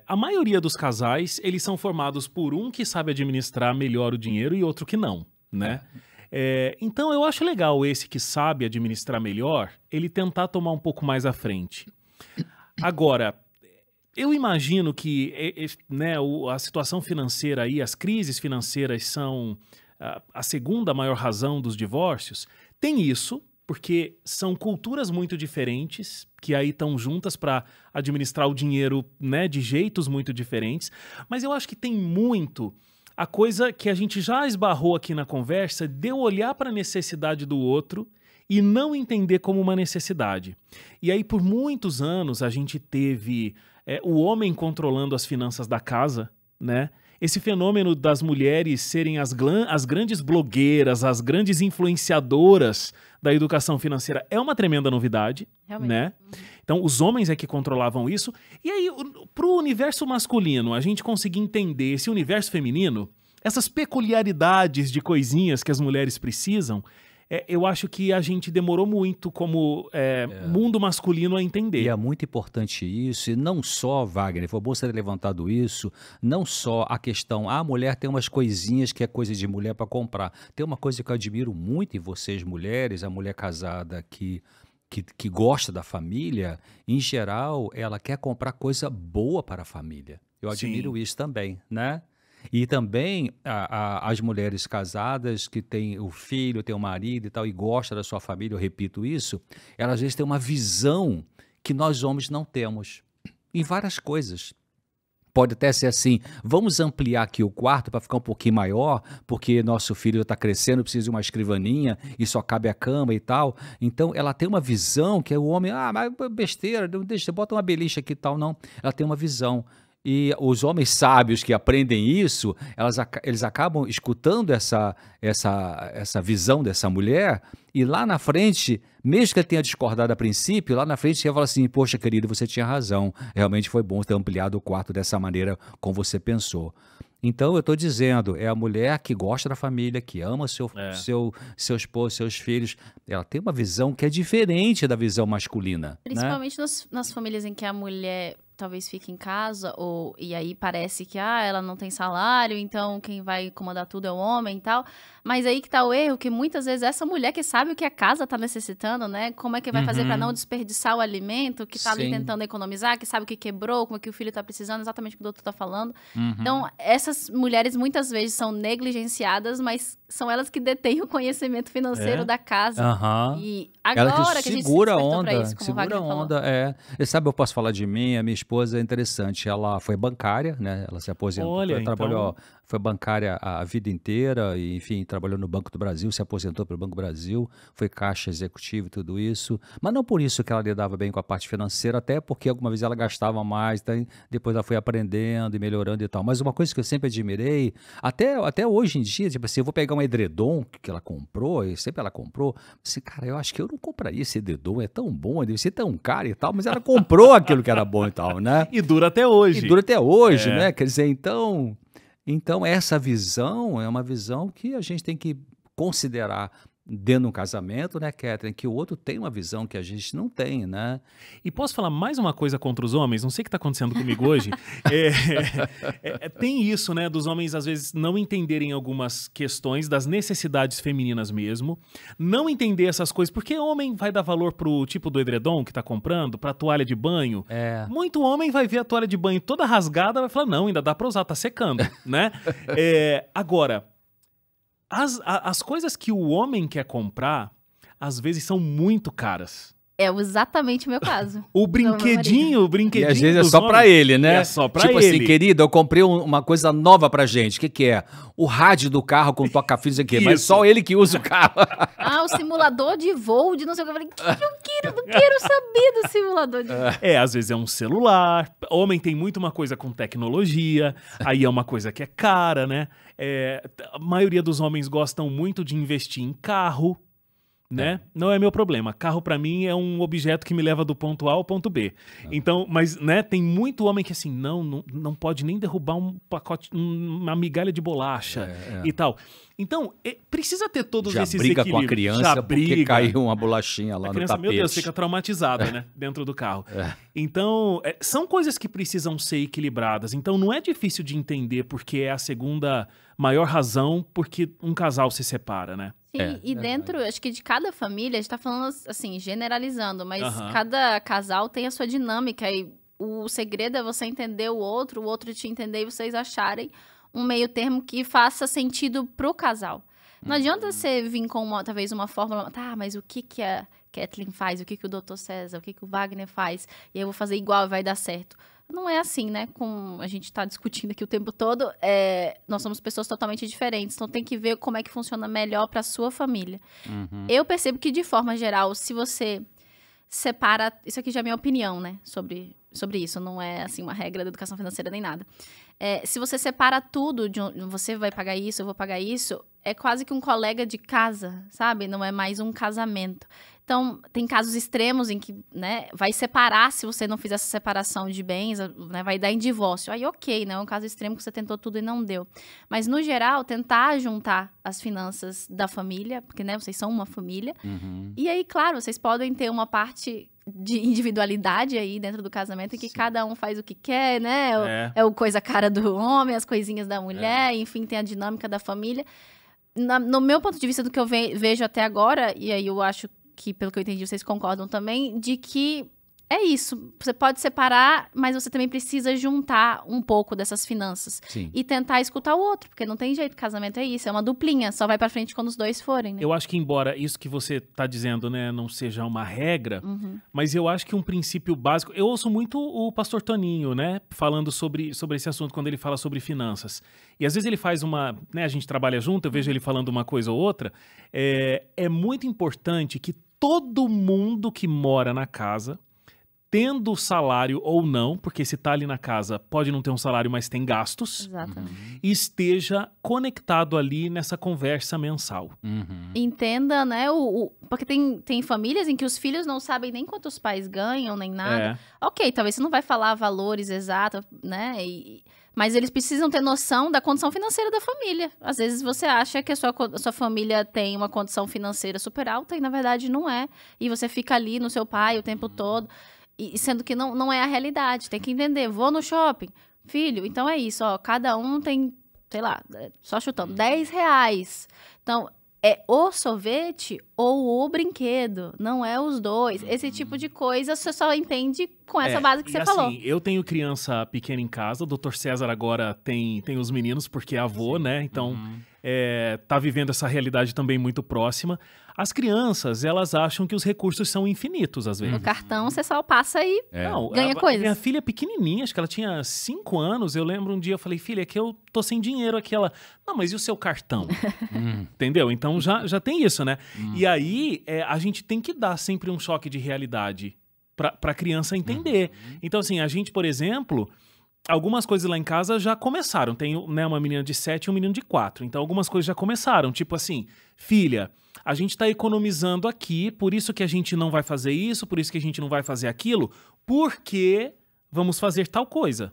A maioria dos casais, eles são formados por um que sabe administrar melhor o dinheiro e outro que não, né? Então, eu acho legal esse que sabe administrar melhor, ele tentar tomar um pouco mais à frente. Agora, eu imagino que né, a situação financeira aí, as crises financeiras são a segunda maior razão dos divórcios. Tem isso, porque são culturas muito diferentes, que aí estão juntas para administrar o dinheiro, né, de jeitos muito diferentes. Mas eu acho que tem muito a coisa que a gente já esbarrou aqui na conversa, de eu olhar para a necessidade do outro e não entender como uma necessidade. E aí, por muitos anos, a gente teve o homem controlando as finanças da casa, né? Esse fenômeno das mulheres serem as grandes blogueiras, as grandes influenciadoras da educação financeira é uma tremenda novidade, realmente, né? Então, os homens é que controlavam isso. E aí, para o universo masculino, a gente conseguir entender esse universo feminino, essas peculiaridades de coisinhas que as mulheres precisam, eu acho que a gente demorou muito como mundo masculino a entender. E é muito importante isso, e não só, Wagner, foi bom você ter levantado isso, não só a questão, a mulher tem umas coisinhas que é coisa de mulher para comprar. Tem uma coisa que eu admiro muito em vocês mulheres, a mulher casada que gosta da família, em geral, ela quer comprar coisa boa para a família. Eu admiro isso também, né? E também as mulheres casadas que têm o filho, têm o marido e tal, e gostam da sua família, eu repito isso, elas às vezes têm uma visão que nós homens não temos, em várias coisas. Pode até ser assim, vamos ampliar aqui o quarto para ficar um pouquinho maior, porque nosso filho está crescendo, precisa de uma escrivaninha e só cabe a cama e tal. Então, ela tem uma visão que o homem, mas besteira, deixa, bota uma beliche aqui e tal. Não, ela tem uma visão. E os homens sábios que aprendem isso, eles acabam escutando essa visão dessa mulher, e lá na frente, mesmo que ele tenha discordado a princípio, lá na frente ele fala assim, poxa, querido, você tinha razão, realmente foi bom ter ampliado o quarto dessa maneira como você pensou. Então, eu estou dizendo, é a mulher que gosta da família, que ama seu esposo, seus filhos. Ela tem uma visão que é diferente da visão masculina. Principalmente nas famílias em que a mulher talvez fique em casa, e aí parece que ela não tem salário, então quem vai comandar tudo é o homem e tal. Mas aí que tá o erro, que muitas vezes essa mulher que sabe o que a casa tá necessitando, né? Como é que vai fazer para não desperdiçar o alimento, que tá ali tentando economizar, que sabe o que quebrou, como é que o filho tá precisando, exatamente o que o doutor tá falando. Então, essas mulheres muitas vezes são negligenciadas, mas são elas que detêm o conhecimento financeiro da casa. E agora que a gente segura se a onda, pra isso, como o Wagner falou. E sabe, eu posso falar de mim, a minha esposa é interessante, ela foi bancária, né? Ela se aposentou, trabalhou, foi bancária a vida inteira, e enfim, trabalhou no Banco do Brasil, se aposentou pelo Banco do Brasil, foi caixa executivo e tudo isso, mas não por isso que ela lidava bem com a parte financeira, até porque alguma vez ela gastava mais, depois ela foi aprendendo e melhorando e tal. Mas uma coisa que eu sempre admirei, até hoje em dia, tipo assim, eu vou pegar um edredom que ela comprou, e sempre ela comprou, assim, cara, eu acho que eu não compraria esse edredom, é tão bom, deve ser tão caro e tal, mas ela comprou aquilo que era bom e tal, né? E dura até hoje. Né? Quer dizer, então essa visão é uma visão que a gente tem que considerar dentro de um casamento, né, Catherine, que o outro tem uma visão que a gente não tem, né? E posso falar mais uma coisa contra os homens? Não sei o que está acontecendo comigo hoje. Tem isso, né, dos homens às vezes não entenderem algumas questões das necessidades femininas mesmo, não entender essas coisas, porque homem vai dar valor pro tipo do edredom que está comprando, pra toalha de banho. Muito homem vai ver a toalha de banho toda rasgada, vai falar, não, ainda dá para usar, tá secando, né? Agora, as coisas que o homem quer comprar, às vezes são muito caras. É exatamente o meu caso. O brinquedinho E às vezes é só pra ele, né? É só pra ele. Tipo assim, querido, eu comprei uma coisa nova pra gente. O que é? O rádio do carro com toca-fios aqui. Mas só ele que usa o carro. O simulador de voo, de não sei o que. Eu falei, não quero saber do simulador de voo. Às vezes é um celular. Homem tem muito uma coisa com tecnologia. Aí é uma coisa que é cara, né? A maioria dos homens gostam muito de investir em carro. Né? Não é meu problema. Carro, pra mim, é um objeto que me leva do ponto A ao ponto B. Então, mas, né, tem muito homem que, assim, não pode nem derrubar um pacote, uma migalha de bolacha e tal. Então, precisa ter todos esses equilíbrios. Já briga com a criança porque caiu uma bolachinha lá no tapete. Meu Deus, fica traumatizada, né, dentro do carro. Então, são coisas que precisam ser equilibradas. Então, não é difícil de entender porque é a segunda maior razão porque um casal se separa, né? Sim, e dentro, acho que de cada família, a gente tá falando assim, generalizando, mas cada casal tem a sua dinâmica e o segredo é você entender o outro te entender e vocês acharem um meio termo que faça sentido pro casal. Não adianta você vir com talvez uma fórmula, mas o que a Kathleen faz, o que o Dr. César, o que o Wagner faz, e eu vou fazer igual e vai dar certo. Não é assim, né? Como a gente está discutindo aqui o tempo todo, nós somos pessoas totalmente diferentes, então tem que ver como é que funciona melhor para sua família. Eu percebo que, de forma geral, se você separa... Isso aqui já é minha opinião, né? Sobre isso, não é, assim, uma regra da educação financeira nem nada. Se você separa tudo, você vai pagar isso, eu vou pagar isso, é quase que um colega de casa, sabe? Não é mais um casamento. Então, tem casos extremos em que, né, vai separar se você não fizer essa separação de bens, né, vai dar em divórcio. Aí, ok, né, é um caso extremo que você tentou tudo e não deu. Mas, no geral, tentar juntar as finanças da família, porque, né, vocês são uma família. E aí, claro, vocês podem ter uma parte de individualidade aí dentro do casamento em que cada um faz o que quer, né? É o coisa cara do homem, as coisinhas da mulher, enfim, tem a dinâmica da família. No meu ponto de vista, do que eu vejo até agora, e aí eu acho que, pelo que eu entendi, vocês concordam também, de que é isso. Você pode separar, mas você também precisa juntar um pouco dessas finanças. Sim. E tentar escutar o outro, porque não tem jeito, casamento é isso, é uma duplinha, só vai pra frente quando os dois forem, né? Eu acho que, embora isso que você tá dizendo, né, não seja uma regra, mas eu acho que um princípio básico... Eu ouço muito o pastor Toninho, né, falando sobre esse assunto, quando ele fala sobre finanças. E às vezes ele faz uma... né, a gente trabalha junto, eu vejo ele falando uma coisa ou outra. É muito importante que todo mundo que mora na casa tendo salário ou não, porque se tá ali na casa, pode não ter um salário, mas tem gastos. Exatamente. E esteja conectado ali nessa conversa mensal. Entenda, né? Porque tem famílias em que os filhos não sabem nem quanto os pais ganham, nem nada. Ok, talvez você não vai falar valores exatos, né? Mas eles precisam ter noção da condição financeira da família. Às vezes você acha que a sua família tem uma condição financeira super alta e na verdade não é. E você fica ali no seu pai o tempo todo, e sendo que não é a realidade. Tem que entender, vou no shopping, filho, então é isso, ó, cada um tem, sei lá, só chutando, R$10. Então, é o sorvete ou o brinquedo, não é os dois. Esse tipo de coisa você só entende com essa base que você falou. Assim, eu tenho criança pequena em casa, o Dr. César agora tem os meninos porque é avô, né? Então, tá vivendo essa realidade também muito próxima. As crianças, elas acham que os recursos são infinitos, às vezes. No cartão, você só passa e ganha coisas. Minha filha pequenininha, acho que ela tinha 5 anos, eu lembro um dia, eu falei, filha, é que eu tô sem dinheiro aqui. Ela, não, mas e o seu cartão? Entendeu? Então, já tem isso, né? E aí, a gente tem que dar sempre um choque de realidade para a criança entender. Então, assim, a gente, por exemplo, algumas coisas lá em casa já começaram. Tem, né, uma menina de 7 e um menino de 4. Então, algumas coisas já começaram. Tipo assim, filha, a gente tá economizando aqui, por isso que a gente não vai fazer isso, por isso que a gente não vai fazer aquilo, porque vamos fazer tal coisa.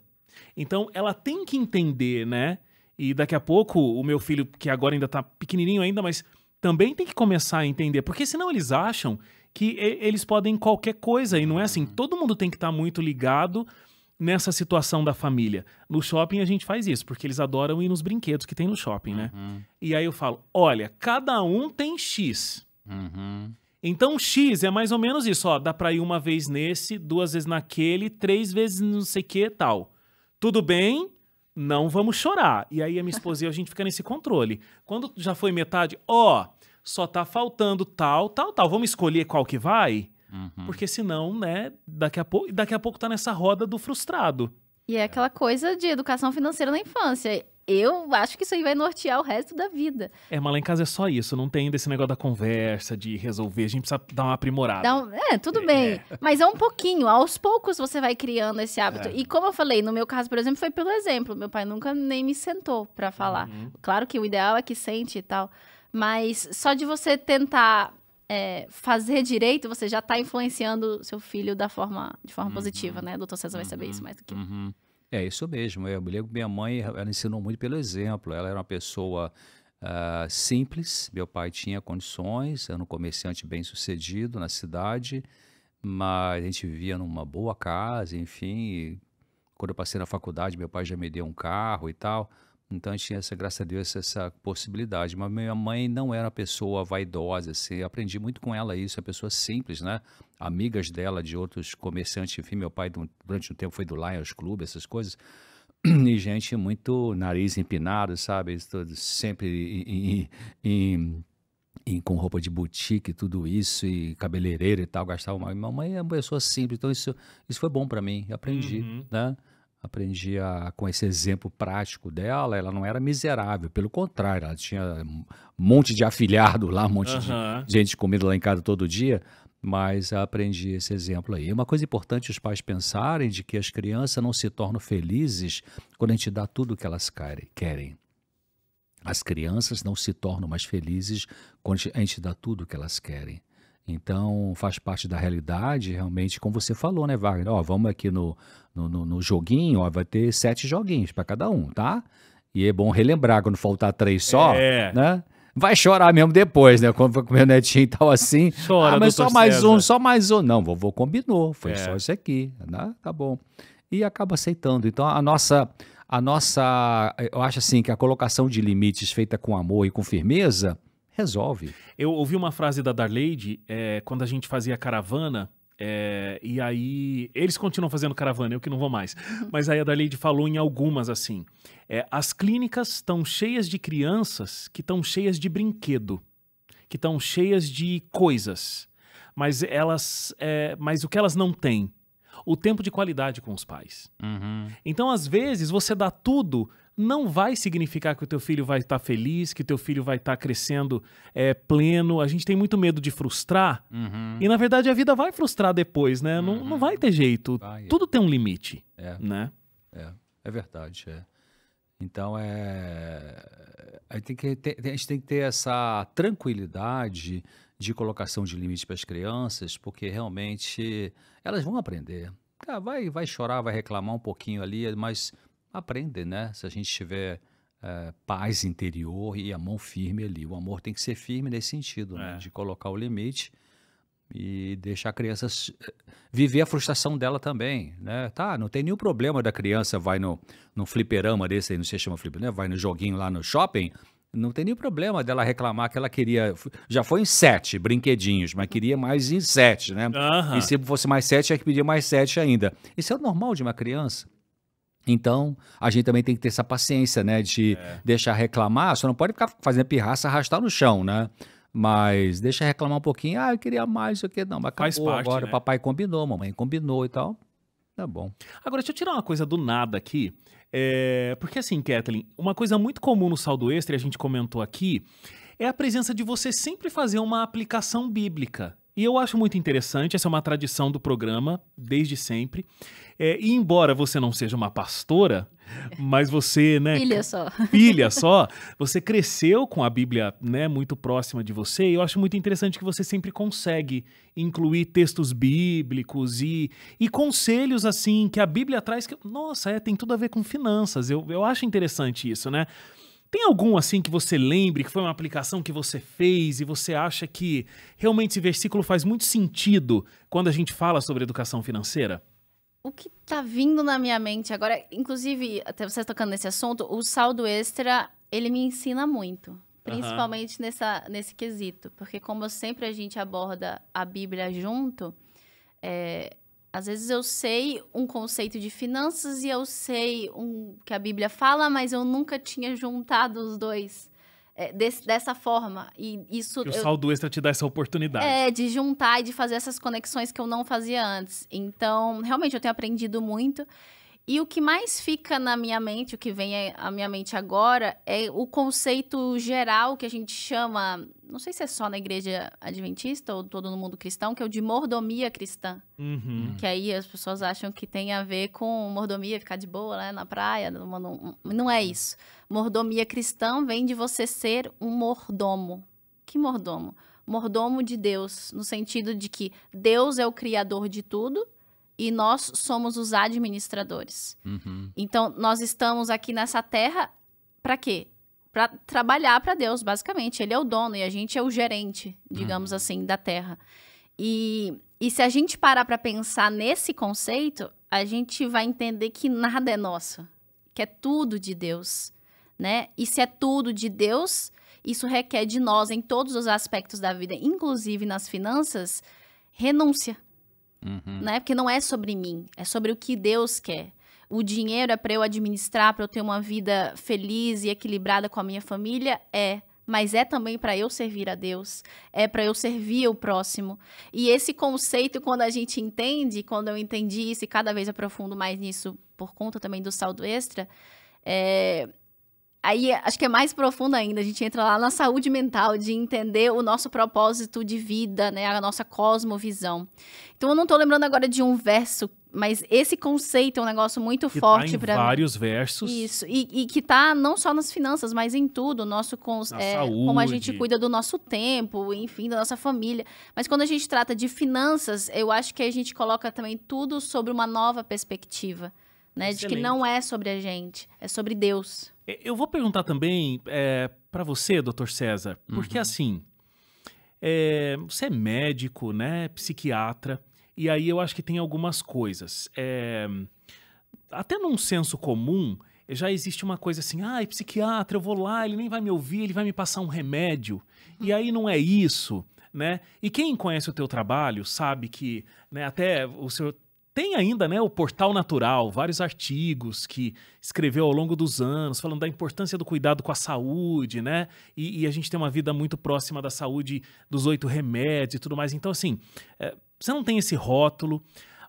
Então, ela tem que entender, né? E daqui a pouco, o meu filho, que agora ainda tá pequenininho ainda, mas também tem que começar a entender, porque senão eles acham que eles podem qualquer coisa, e não é assim. Todo mundo tem que estar muito ligado nessa situação da família. No shopping a gente faz isso, porque eles adoram ir nos brinquedos que tem no shopping, né? E aí eu falo, olha, cada um tem X. Então X é mais ou menos isso, ó, dá pra ir uma vez nesse, 2 vezes naquele, 3 vezes não sei o que tal. Tudo bem? Não vamos chorar. E aí a minha esposa e eu, a gente fica nesse controle. Quando já foi metade, ó, só tá faltando tal. Vamos escolher qual que vai? Porque senão, né, daqui a pouco tá nessa roda do frustrado. E é aquela coisa de educação financeira na infância. Eu acho que isso aí vai nortear o resto da vida. Mas lá em casa é só isso, não tem desse negócio da conversa, de resolver, a gente precisa dar uma aprimorada. Tudo bem, mas é um pouquinho, aos poucos você vai criando esse hábito. E como eu falei, no meu caso, por exemplo, foi pelo exemplo. Meu pai nunca nem me sentou pra falar. Claro que o ideal é que sente e tal, mas só de você tentar fazer direito, você já tá influenciando seu filho de forma positiva, né? O Dr. César vai saber isso mais do que eu. É isso mesmo. Eu me lembro que minha mãe, ela ensinou muito pelo exemplo. Ela era uma pessoa simples. Meu pai tinha condições, era um comerciante bem sucedido na cidade, mas a gente vivia numa boa casa, enfim. E quando eu passei na faculdade, meu pai já me deu um carro e tal. Então, a gente tinha, graças a Deus, essa possibilidade. Mas minha mãe não era uma pessoa vaidosa, assim. Eu aprendi muito com ela isso, uma pessoa simples, né? Amigas dela, de outros comerciantes, enfim. Meu pai, durante um tempo, foi do Lions Club, essas coisas. E gente muito nariz empinado, sabe? Sempre com roupa de boutique, tudo isso, e cabeleireiro e tal, gastava uma... Minha mãe é uma pessoa simples, então isso foi bom para mim. Eu aprendi, né? Aprendi com esse exemplo prático dela. Ela não era miserável, pelo contrário, ela tinha um monte de afilhado lá, um monte de gente comendo lá em casa todo dia, mas aprendi esse exemplo aí. Uma coisa importante os pais pensarem de que as crianças não se tornam felizes quando a gente dá tudo o que elas querem. As crianças não se tornam mais felizes quando a gente dá tudo o que elas querem. Então, faz parte da realidade, realmente, como você falou, né, Wagner? Ó, vamos aqui no joguinho, ó, vai ter 7 joguinhos para cada um, tá? E é bom relembrar, quando faltar 3 só, né? Vai chorar mesmo depois, né? Quando for com meu netinho e tal assim. Chora, mas Dr. só mais um. Não, vovô combinou, foi só isso aqui, né? Tá bom. E acaba aceitando. Então, a nossa, eu acho assim, que a colocação de limites feita com amor e com firmeza, resolve. Eu ouvi uma frase da Darleide quando a gente fazia caravana, e aí eles continuam fazendo caravana, eu que não vou mais. Mas aí a Darleide falou em algumas assim, as clínicas estão cheias de crianças que estão cheias de brinquedo, que estão cheias de coisas, mas o que elas não têm? O tempo de qualidade com os pais. Então, às vezes, você dá tudo, não vai significar que o teu filho vai estar feliz, que o teu filho vai estar crescendo pleno. A gente tem muito medo de frustrar. E, na verdade, a vida vai frustrar depois, né? Não vai ter jeito. Tudo tem um limite, né? É verdade, Então, a gente tem que ter essa tranquilidade de colocação de limite para as crianças, porque realmente elas vão aprender. Vai chorar, vai reclamar um pouquinho ali, mas aprende, né? Se a gente tiver paz interior e a mão firme ali. O amor tem que ser firme nesse sentido, né? De colocar o limite e deixar a criança viver a frustração dela também, né? Tá, não tem nenhum problema da criança vai no fliperama desse aí, não sei se chama fliperama, né? Vai no joguinho lá no shopping, não tem nenhum problema dela reclamar que ela queria, já foi em 7 brinquedinhos, mas queria mais em 7, né? E se fosse mais 7, tinha que pedir mais 7 ainda. Isso é o normal de uma criança. Então, a gente também tem que ter essa paciência, né? De deixar reclamar, só não pode ficar fazendo pirraça, arrastar no chão, né? Mas deixa reclamar um pouquinho. Eu queria mais, isso aqui. Não, mas acabou. Faz parte, agora, né? Papai combinou, mamãe combinou e tal. Tá bom. Agora, deixa eu tirar uma coisa do nada aqui. Porque assim, Kathleen, uma coisa muito comum no saldo extra, e a gente comentou aqui, é a presença de você sempre fazer uma aplicação bíblica. E eu acho muito interessante, essa é uma tradição do programa, desde sempre. E embora você não seja uma pastora, mas você, né... Filha só. Você cresceu com a Bíblia, né, muito próxima de você, e eu acho muito interessante que você sempre consegue incluir textos bíblicos e conselhos, assim, que a Bíblia traz, que, nossa, tem tudo a ver com finanças. Eu acho interessante isso, né? Tem algum, assim, que você lembre, que foi uma aplicação que você fez e você acha que realmente esse versículo faz muito sentido quando a gente fala sobre educação financeira? O que tá vindo na minha mente agora, inclusive, até você tocando nesse assunto, o saldo extra, ele me ensina muito. Principalmente nesse quesito. Porque como sempre a gente aborda a Bíblia junto, às vezes eu sei um conceito de finanças e eu sei que a Bíblia fala, mas eu nunca tinha juntado os dois dessa forma. E isso, o saldo extra te dá essa oportunidade. De juntar e de fazer essas conexões que eu não fazia antes. Então, realmente, eu tenho aprendido muito. E o que mais fica na minha mente, o que vem à minha mente agora, é o conceito geral que a gente chama, não sei se é só na igreja adventista ou todo no mundo cristão, que é o de mordomia cristã. Que aí as pessoas acham que tem a ver com mordomia, ficar de boa, né, na praia. Não é isso. Mordomia cristã vem de você ser um mordomo. Que mordomo? Mordomo de Deus, no sentido de que Deus é o criador de tudo, e nós somos os administradores. Então, nós estamos aqui nessa terra para quê? Para trabalhar para Deus, basicamente. Ele é o dono e a gente é o gerente, digamos assim, da terra. E se a gente parar para pensar nesse conceito, a gente vai entender que nada é nosso, que é tudo de Deus, né? E se é tudo de Deus, isso requer de nós, em todos os aspectos da vida, inclusive nas finanças, renúncia. Né? Porque não é sobre mim, é sobre o que Deus quer. O dinheiro é para eu administrar, para eu ter uma vida feliz e equilibrada com a minha família? Mas é também para eu servir a Deus, é para eu servir o próximo. E esse conceito, quando a gente entende, quando eu entendi isso e cada vez aprofundo mais nisso por conta também do saldo extra, aí acho que é mais profundo ainda, a gente entra lá na saúde mental, de entender o nosso propósito de vida, né, a nossa cosmovisão. Então eu não tô lembrando agora de um verso, mas esse conceito é um negócio muito forte para mim. Vários versos. Isso, e que tá não só nas finanças, mas em tudo, como a gente cuida do nosso tempo, enfim, da nossa família. Mas quando a gente trata de finanças, eu acho que a gente coloca também tudo sobre uma nova perspectiva, né, de que não é sobre a gente, é sobre Deus. Eu vou perguntar também para você, Dr. César, porque assim, você é médico, né, psiquiatra, e aí eu acho que tem algumas coisas. Até num senso comum, já existe uma coisa assim, psiquiatra, eu vou lá, ele nem vai me ouvir, ele vai me passar um remédio, e aí não é isso, né? E quem conhece o teu trabalho sabe que, né, até o senhor... Tem ainda, né, o Portal Natural, vários artigos que escreveu ao longo dos anos, falando da importância do cuidado com a saúde, né? E a gente tem uma vida muito próxima da saúde, dos 8 remédios e tudo mais. Então, assim, você não tem esse rótulo,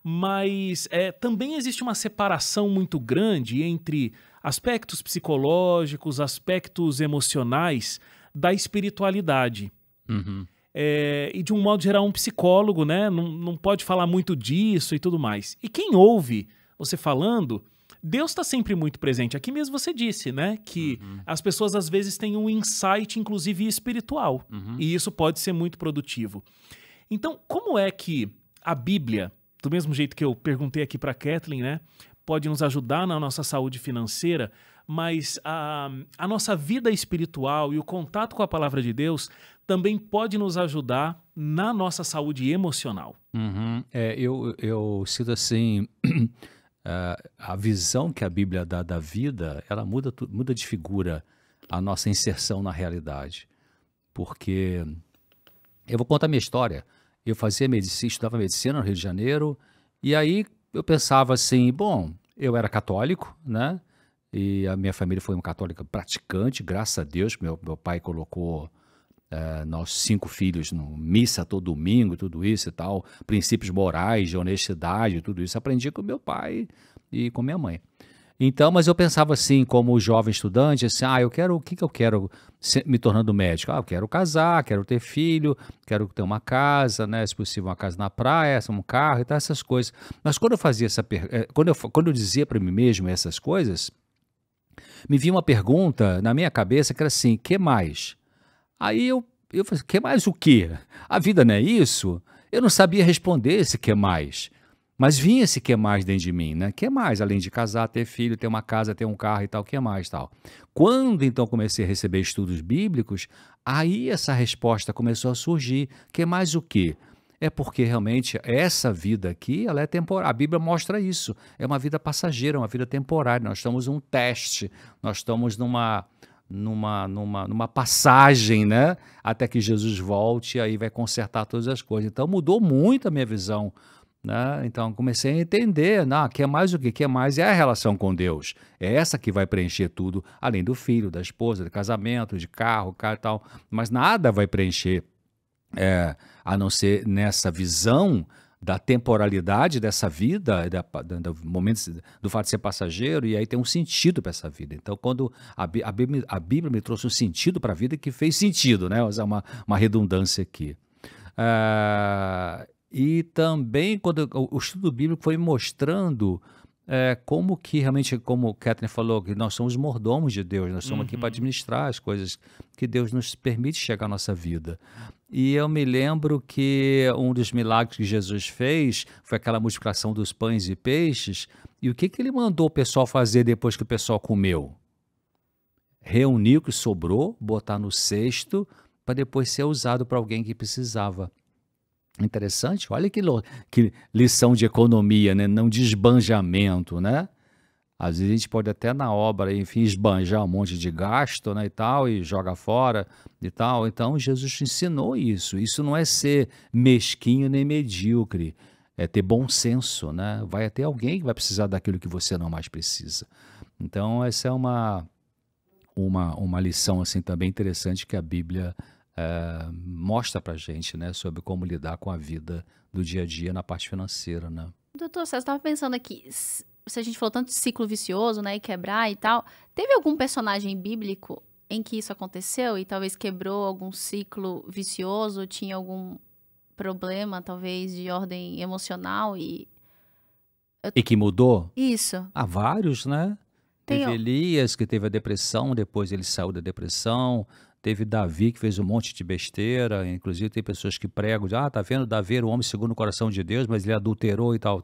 mas também existe uma separação muito grande entre aspectos psicológicos, aspectos emocionais da espiritualidade. Uhum. E de um modo geral, um psicólogo, né, não pode falar muito disso e tudo mais. E quem ouve você falando, Deus está sempre muito presente. Aqui mesmo você disse, né, que as pessoas às vezes têm um insight, inclusive espiritual, e isso pode ser muito produtivo. Então, como é que a Bíblia, do mesmo jeito que eu perguntei aqui para a Kathleen, né, pode nos ajudar na nossa saúde financeira, mas a nossa vida espiritual e o contato com a palavra de Deus também pode nos ajudar na nossa saúde emocional? Eu cito assim, a visão que a Bíblia dá da vida, ela muda de figura a nossa inserção na realidade. Porque eu vou contar a minha história. Eu fazia medicina, estudava medicina no Rio de Janeiro, e aí eu pensava assim, bom, eu era católico, né? E a minha família foi uma católica praticante, graças a Deus. Meu pai colocou nós 5 filhos no missa todo domingo, tudo isso e tal, princípios morais, de honestidade, tudo isso. Aprendi com meu pai e com minha mãe. Então, mas eu pensava assim, como jovem estudante, assim, o que eu quero me tornando médico? Eu quero casar, quero ter filho, quero ter uma casa, né? Se possível, uma casa na praia, um carro e tal, essas coisas. Mas quando eu fazia quando eu dizia para mim mesmo essas coisas, me vinha uma pergunta na minha cabeça que era assim, que mais? Aí eu falei, que mais o quê? A vida não é isso? Eu não sabia responder esse que mais. Mas vinha esse que mais dentro de mim, né? Que mais? Além de casar, ter filho, ter uma casa, ter um carro e tal, que mais tal? Quando então comecei a receber estudos bíblicos, aí essa resposta começou a surgir. Que mais o quê? É porque realmente essa vida aqui, ela é temporária. A Bíblia mostra isso. É uma vida passageira, uma vida temporária. Nós estamos num teste, nós estamos numa passagem, né? Até que Jesus volte e aí vai consertar todas as coisas. Então mudou muito a minha visão, né? Então comecei a entender, que é mais o quê? Que é mais é a relação com Deus. É essa que vai preencher tudo, além do filho, da esposa, do casamento, de carro e tal. Mas nada vai preencher, a não ser nessa visão da temporalidade dessa vida, do momento do fato de ser passageiro, e aí tem um sentido para essa vida. Então, quando a Bíblia me trouxe um sentido para a vida que fez sentido, né? Vou usar uma redundância aqui. E também, quando o estudo bíblico foi me mostrando como que realmente, como o Kathleen falou, que nós somos mordomos de Deus, nós somos aqui para administrar as coisas que Deus nos permite chegar à nossa vida. E eu me lembro que um dos milagres que Jesus fez foi aquela multiplicação dos pães e peixes. E o que ele mandou o pessoal fazer depois que o pessoal comeu? Reunir o que sobrou, botar no cesto, para depois ser usado para alguém que precisava. Interessante, olha que lição de economia, né? Não de esbanjamento, né? Às vezes a gente pode até na obra, enfim, esbanjar um monte de gasto, né, e tal, e joga fora e tal. Então Jesus ensinou isso. Isso não é ser mesquinho nem medíocre, é ter bom senso, né? Vai ter alguém que vai precisar daquilo que você não mais precisa. Então essa é uma lição assim também interessante que a Bíblia mostra pra gente, né, sobre como lidar com a vida do dia a dia na parte financeira, né? Doutor, você estava pensando aqui, se a gente falou tanto de ciclo vicioso, né, e quebrar e tal, teve algum personagem bíblico em que isso aconteceu e talvez quebrou algum ciclo vicioso, tinha algum problema, talvez, de ordem emocional e que mudou? Isso. Há vários, né? Teve Elias, que teve a depressão, depois ele saiu da depressão. Teve Davi, que fez um monte de besteira. Inclusive tem pessoas que pregam, tá vendo, Davi era o homem segundo o coração de Deus, mas ele adulterou e tal.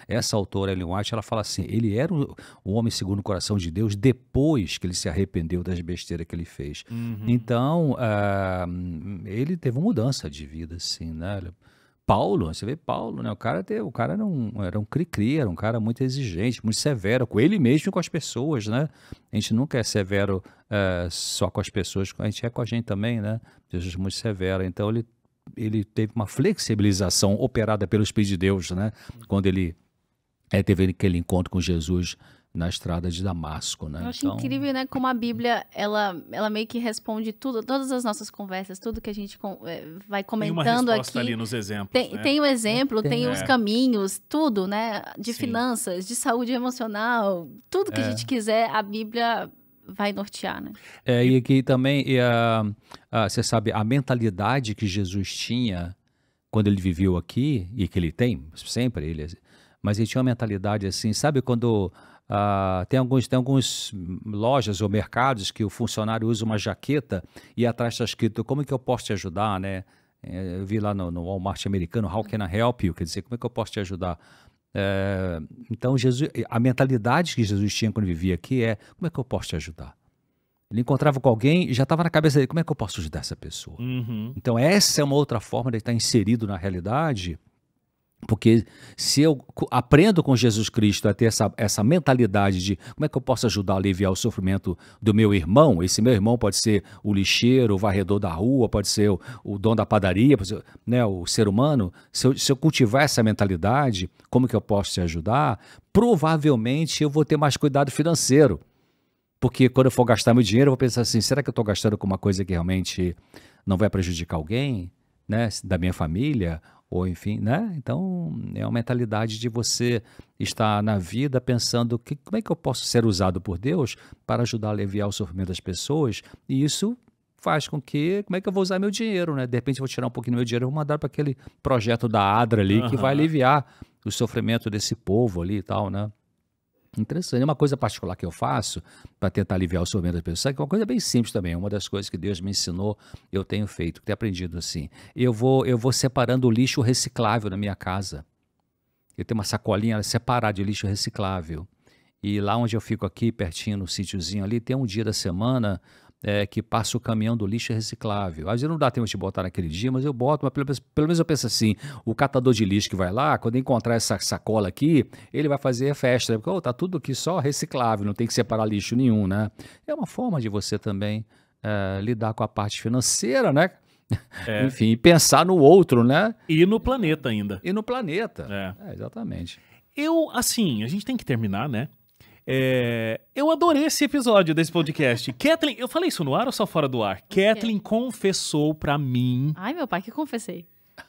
Essa autora, Ellen White, ela fala assim, ele era o homem segundo o coração de Deus depois que ele se arrependeu das besteiras que ele fez. Então, ele teve uma mudança de vida, assim, né? Paulo, você vê Paulo, né? O cara era um cri-cri, era um cara muito exigente, muito severo com ele mesmo e com as pessoas, né? A gente nunca é severo só com as pessoas, a gente é com a gente também, né? Jesus muito severo. Então ele teve uma flexibilização operada pelo Espírito de Deus, né? Quando ele teve aquele encontro com Jesus na estrada de Damasco, né? Eu acho incrível, né, como a Bíblia, ela meio que responde tudo, todas as nossas conversas, tudo que a gente vai comentando aqui. Tem uma resposta ali nos exemplos, né? Tem o exemplo, tem os caminhos, tudo, né, de finanças, de saúde emocional, tudo que a gente quiser, a Bíblia vai nortear, né? E aqui também, você sabe, a mentalidade que Jesus tinha quando ele viveu aqui, e que ele tem sempre, mas ele tinha uma mentalidade assim, sabe quando... tem algumas lojas ou mercados que o funcionário usa uma jaqueta e atrás está escrito como é que eu posso te ajudar, né? Eu vi lá no Walmart americano, how can I help you? Quer dizer, como é que eu posso te ajudar? Então, a mentalidade que Jesus tinha quando vivia aqui como é que eu posso te ajudar? Ele encontrava com alguém e já estava na cabeça dele, como é que eu posso ajudar essa pessoa? Uhum. Então, essa é uma outra forma de estar inserido na realidade. Porque se eu aprendo com Jesus Cristo a ter essa mentalidade de como é que eu posso ajudar a aliviar o sofrimento do meu irmão, esse meu irmão pode ser o lixeiro, o varredor da rua, pode ser o dono da padaria, pode ser, né, o ser humano, se eu cultivar essa mentalidade, como que eu posso te ajudar, provavelmente eu vou ter mais cuidado financeiro. Porque quando eu for gastar meu dinheiro, eu vou pensar assim, será que eu estou gastando com uma coisa que realmente não vai prejudicar alguém, né, da minha família, ou enfim, né? Então, é uma mentalidade de você estar na vida pensando como é que eu posso ser usado por Deus para ajudar a aliviar o sofrimento das pessoas, e isso faz com que, como é que eu vou usar meu dinheiro, né? De repente eu vou tirar um pouquinho do meu dinheiro e vou mandar para aquele projeto da ADRA ali, que vai aliviar o sofrimento desse povo ali e tal, né? Interessante. Uma coisa particular que eu faço para tentar aliviar o sofrimento das pessoas, que é uma coisa bem simples também, uma das coisas que Deus me ensinou, eu tenho feito, tenho aprendido assim. Eu vou separando o lixo reciclável na minha casa. Eu tenho uma sacolinha separada de lixo reciclável. E lá onde eu fico aqui, pertinho no sítiozinho ali, tem um dia da semana que passa o caminhão do lixo reciclável. Às vezes não dá tempo de botar naquele dia, mas eu boto, mas pelo menos eu penso assim, o catador de lixo que vai lá, quando encontrar essa sacola aqui, ele vai fazer festa, né? Porque tá tudo aqui só reciclável, não tem que separar lixo nenhum, né? É uma forma de você também lidar com a parte financeira, né? Enfim, pensar no outro, né? E no planeta ainda. E no planeta. Exatamente. Assim, a gente tem que terminar, né? Eu adorei esse episódio desse podcast. Kathleen, eu falei isso no ar ou só fora do ar? Kathleen confessou pra mim... Ai, meu pai, que confessei.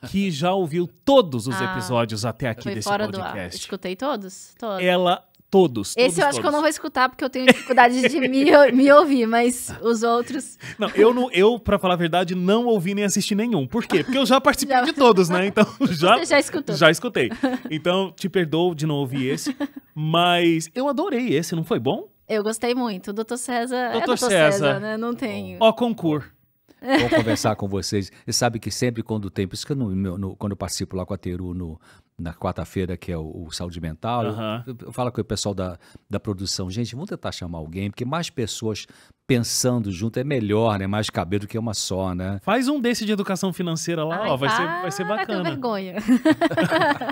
Que já ouviu todos os episódios até aqui desse fora podcast. Do ar. Escutei todos? Todos. Esse eu acho que eu não vou escutar, porque eu tenho dificuldade de me ouvir, mas os outros... Não, eu, pra falar a verdade, não ouvi nem assisti nenhum. Por quê? Porque eu já participei de todos, né? Então, Você já escutou. Já escutei. Então, te perdoo de não ouvir esse, mas eu adorei esse, não foi bom? Eu gostei muito. O Dr. César Dr. César, né? Não tem... Ó, concurso. Vou conversar com vocês. Você sabe que sempre quando tem... Por isso que quando eu participo lá com a Teru na quarta-feira, que é o Saúde Mental, eu falo com o pessoal da produção. Gente, vamos tentar chamar alguém, porque mais pessoas pensando junto é melhor, né? Mais cabelo do que uma só, né? Faz um desse de educação financeira lá, vai ser bacana. Tenho vergonha.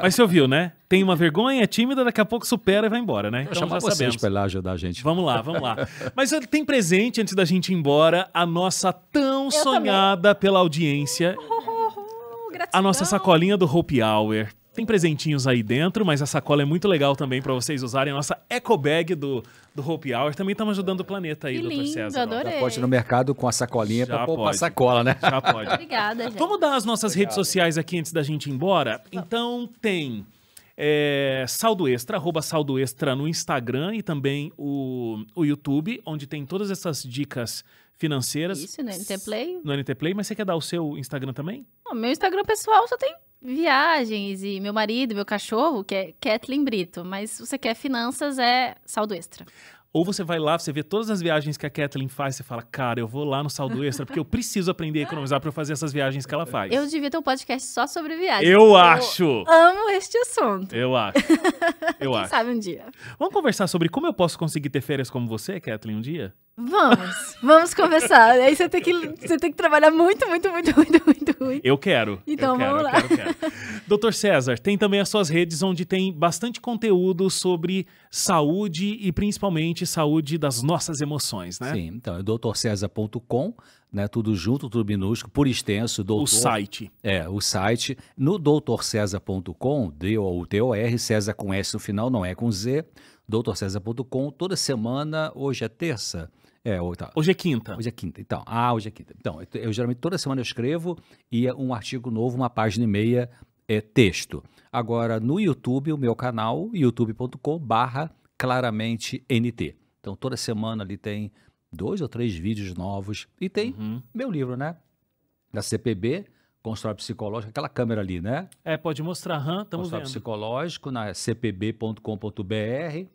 Mas você ouviu, né? Tem uma vergonha, é tímida, daqui a pouco supera e vai embora, né? Então já sabemos. Pra ir lá ajudar a gente. Vamos lá. Mas tem presente, antes da gente ir embora, a nossa tão sonhada pela audiência. A nossa sacolinha do Hope Hour. Tem presentinhos aí dentro, mas a sacola é muito legal também para vocês usarem. A nossa eco bag do Hope Hour. Também estamos ajudando o planeta aí, Dr. César. Adorei. Já pode ir no mercado com a sacolinha para pôr a sacola, né? Já pode. Obrigada, gente. Vamos dar as nossas redes sociais aqui antes da gente ir embora? Então tem Saldo Extra, @Saldo Extra no Instagram e também o YouTube, onde tem todas essas dicas financeiras. Isso, no NT Play. No NT Play, mas você quer dar o seu Instagram também? Meu Instagram pessoal só tem viagens e meu marido, meu cachorro, que é Kathleen Brito. Mas se você quer finanças, é Saldo Extra. Ou você vai lá, você vê todas as viagens que a Kathleen faz, você fala, cara, eu vou lá no Saldo Extra, porque eu preciso aprender a economizar para fazer essas viagens que ela faz. Eu devia ter um podcast só sobre viagens. Eu acho! Amo este assunto. Eu acho. Quem sabe um dia. Vamos conversar sobre como eu posso conseguir ter férias como você, Kathleen, um dia? Vamos conversar. Aí você tem que trabalhar muito. Eu quero. Então vamos lá. Quero. Dr. César, tem também as suas redes onde tem bastante conteúdo sobre saúde e principalmente saúde das nossas emoções, né? Sim, então é drcesar.com, né? Tudo junto, tudo minúsculo, por extenso. O site. O site. No drcesar.com, D-O-U-T-O-R, César com S no final, não é com Z. doutorcesar.com, toda semana, hoje é terça? Hoje é quinta. Hoje é quinta, então. Hoje é quinta. Então, eu geralmente toda semana eu escrevo e um artigo novo, uma página e meia, texto. Agora, no YouTube, o meu canal, youtube.com/claramentent. Então, toda semana ali tem 2 ou 3 vídeos novos. E tem meu livro, né? Da CPB, Consultório Psicológico, aquela câmera ali, né? Pode mostrar, estamos vendo. Psicológico, na cpb.com.br,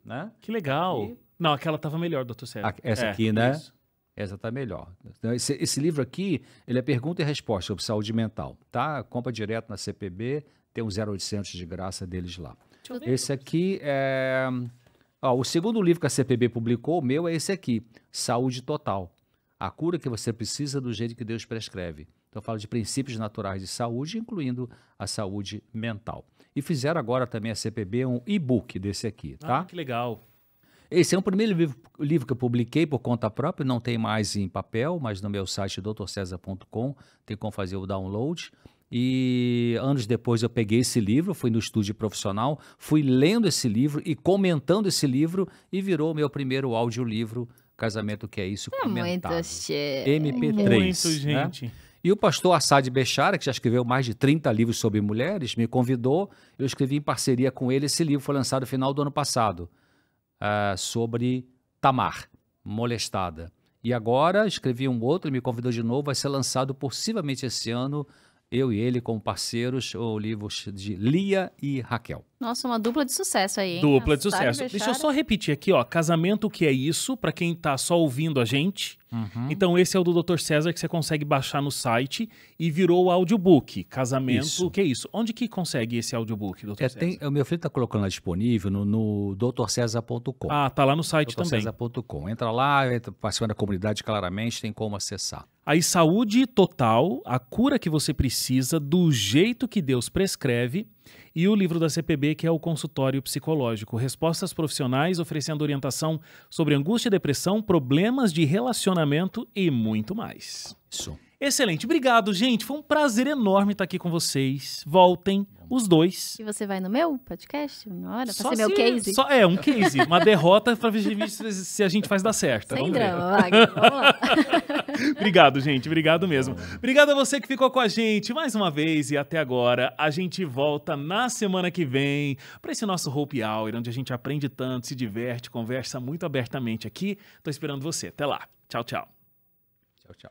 né? Que legal. Não, aquela estava melhor, doutor César. Essa aqui, né? Isso. Essa tá melhor. Então, esse livro aqui, ele é pergunta e resposta sobre saúde mental, tá? Compra direto na CPB, tem um 0800 de graça deles lá. Esse aqui é... o segundo livro que a CPB publicou, o meu, é esse aqui, Saúde Total. A cura que você precisa do jeito que Deus prescreve. Então, eu falo de princípios naturais de saúde, incluindo a saúde mental. E fizeram agora também a CPB um e-book desse aqui, tá? Que legal. Esse é o primeiro livro que eu publiquei por conta própria, não tem mais em papel, mas no meu site doutorcesar.com tem como fazer o download. E anos depois eu peguei esse livro, fui no estúdio profissional, fui lendo esse livro e comentando esse livro e virou o meu primeiro audiolivro, Casamento que é Isso, Comentado. Muito cheio. MP3. Muito, gente. Né? E o pastor Assad Bechara, que já escreveu mais de 30 livros sobre mulheres, me convidou, eu escrevi em parceria com ele, esse livro foi lançado no final do ano passado. Sobre Tamar, molestada. E agora escrevi um outro, ele me convidou de novo, vai ser lançado possivelmente esse ano, eu e ele como parceiros, o livro de Lia e Raquel. Nossa, uma dupla de sucesso aí, hein? Dupla de sucesso. Deixa eu só repetir aqui, Casamento que é Isso, para quem tá só ouvindo a gente. Então esse é o do Dr. César que você consegue baixar no site e virou o audiobook, Casamento que é Isso. Onde que consegue esse audiobook, Dr. César? O meu filho tá colocando lá disponível no doutorcesar.com. Tá lá no site também. doutorcesar.com. Entra lá, participa da comunidade, claramente tem como acessar. Aí, saúde total, a cura que você precisa, do jeito que Deus prescreve, e o livro da CPB, que é o Consultório Psicológico. Respostas profissionais oferecendo orientação sobre angústia e depressão, problemas de relacionamento e muito mais. Isso. Excelente. Obrigado, gente. Foi um prazer enorme estar aqui com vocês. Voltem, os dois. E você vai no meu podcast? Uma hora? Pra Só ser meu case? Um case. Uma derrota para ver se a gente faz dar certo. Sem drama, Wagner. Vamos lá. Obrigado, gente. Obrigado mesmo. Obrigado a você que ficou com a gente mais uma vez e até agora. A gente volta na semana que vem para esse nosso Hope Hour, onde a gente aprende tanto, se diverte, conversa muito abertamente aqui. Tô esperando você. Até lá. Tchau, tchau. Tchau, tchau.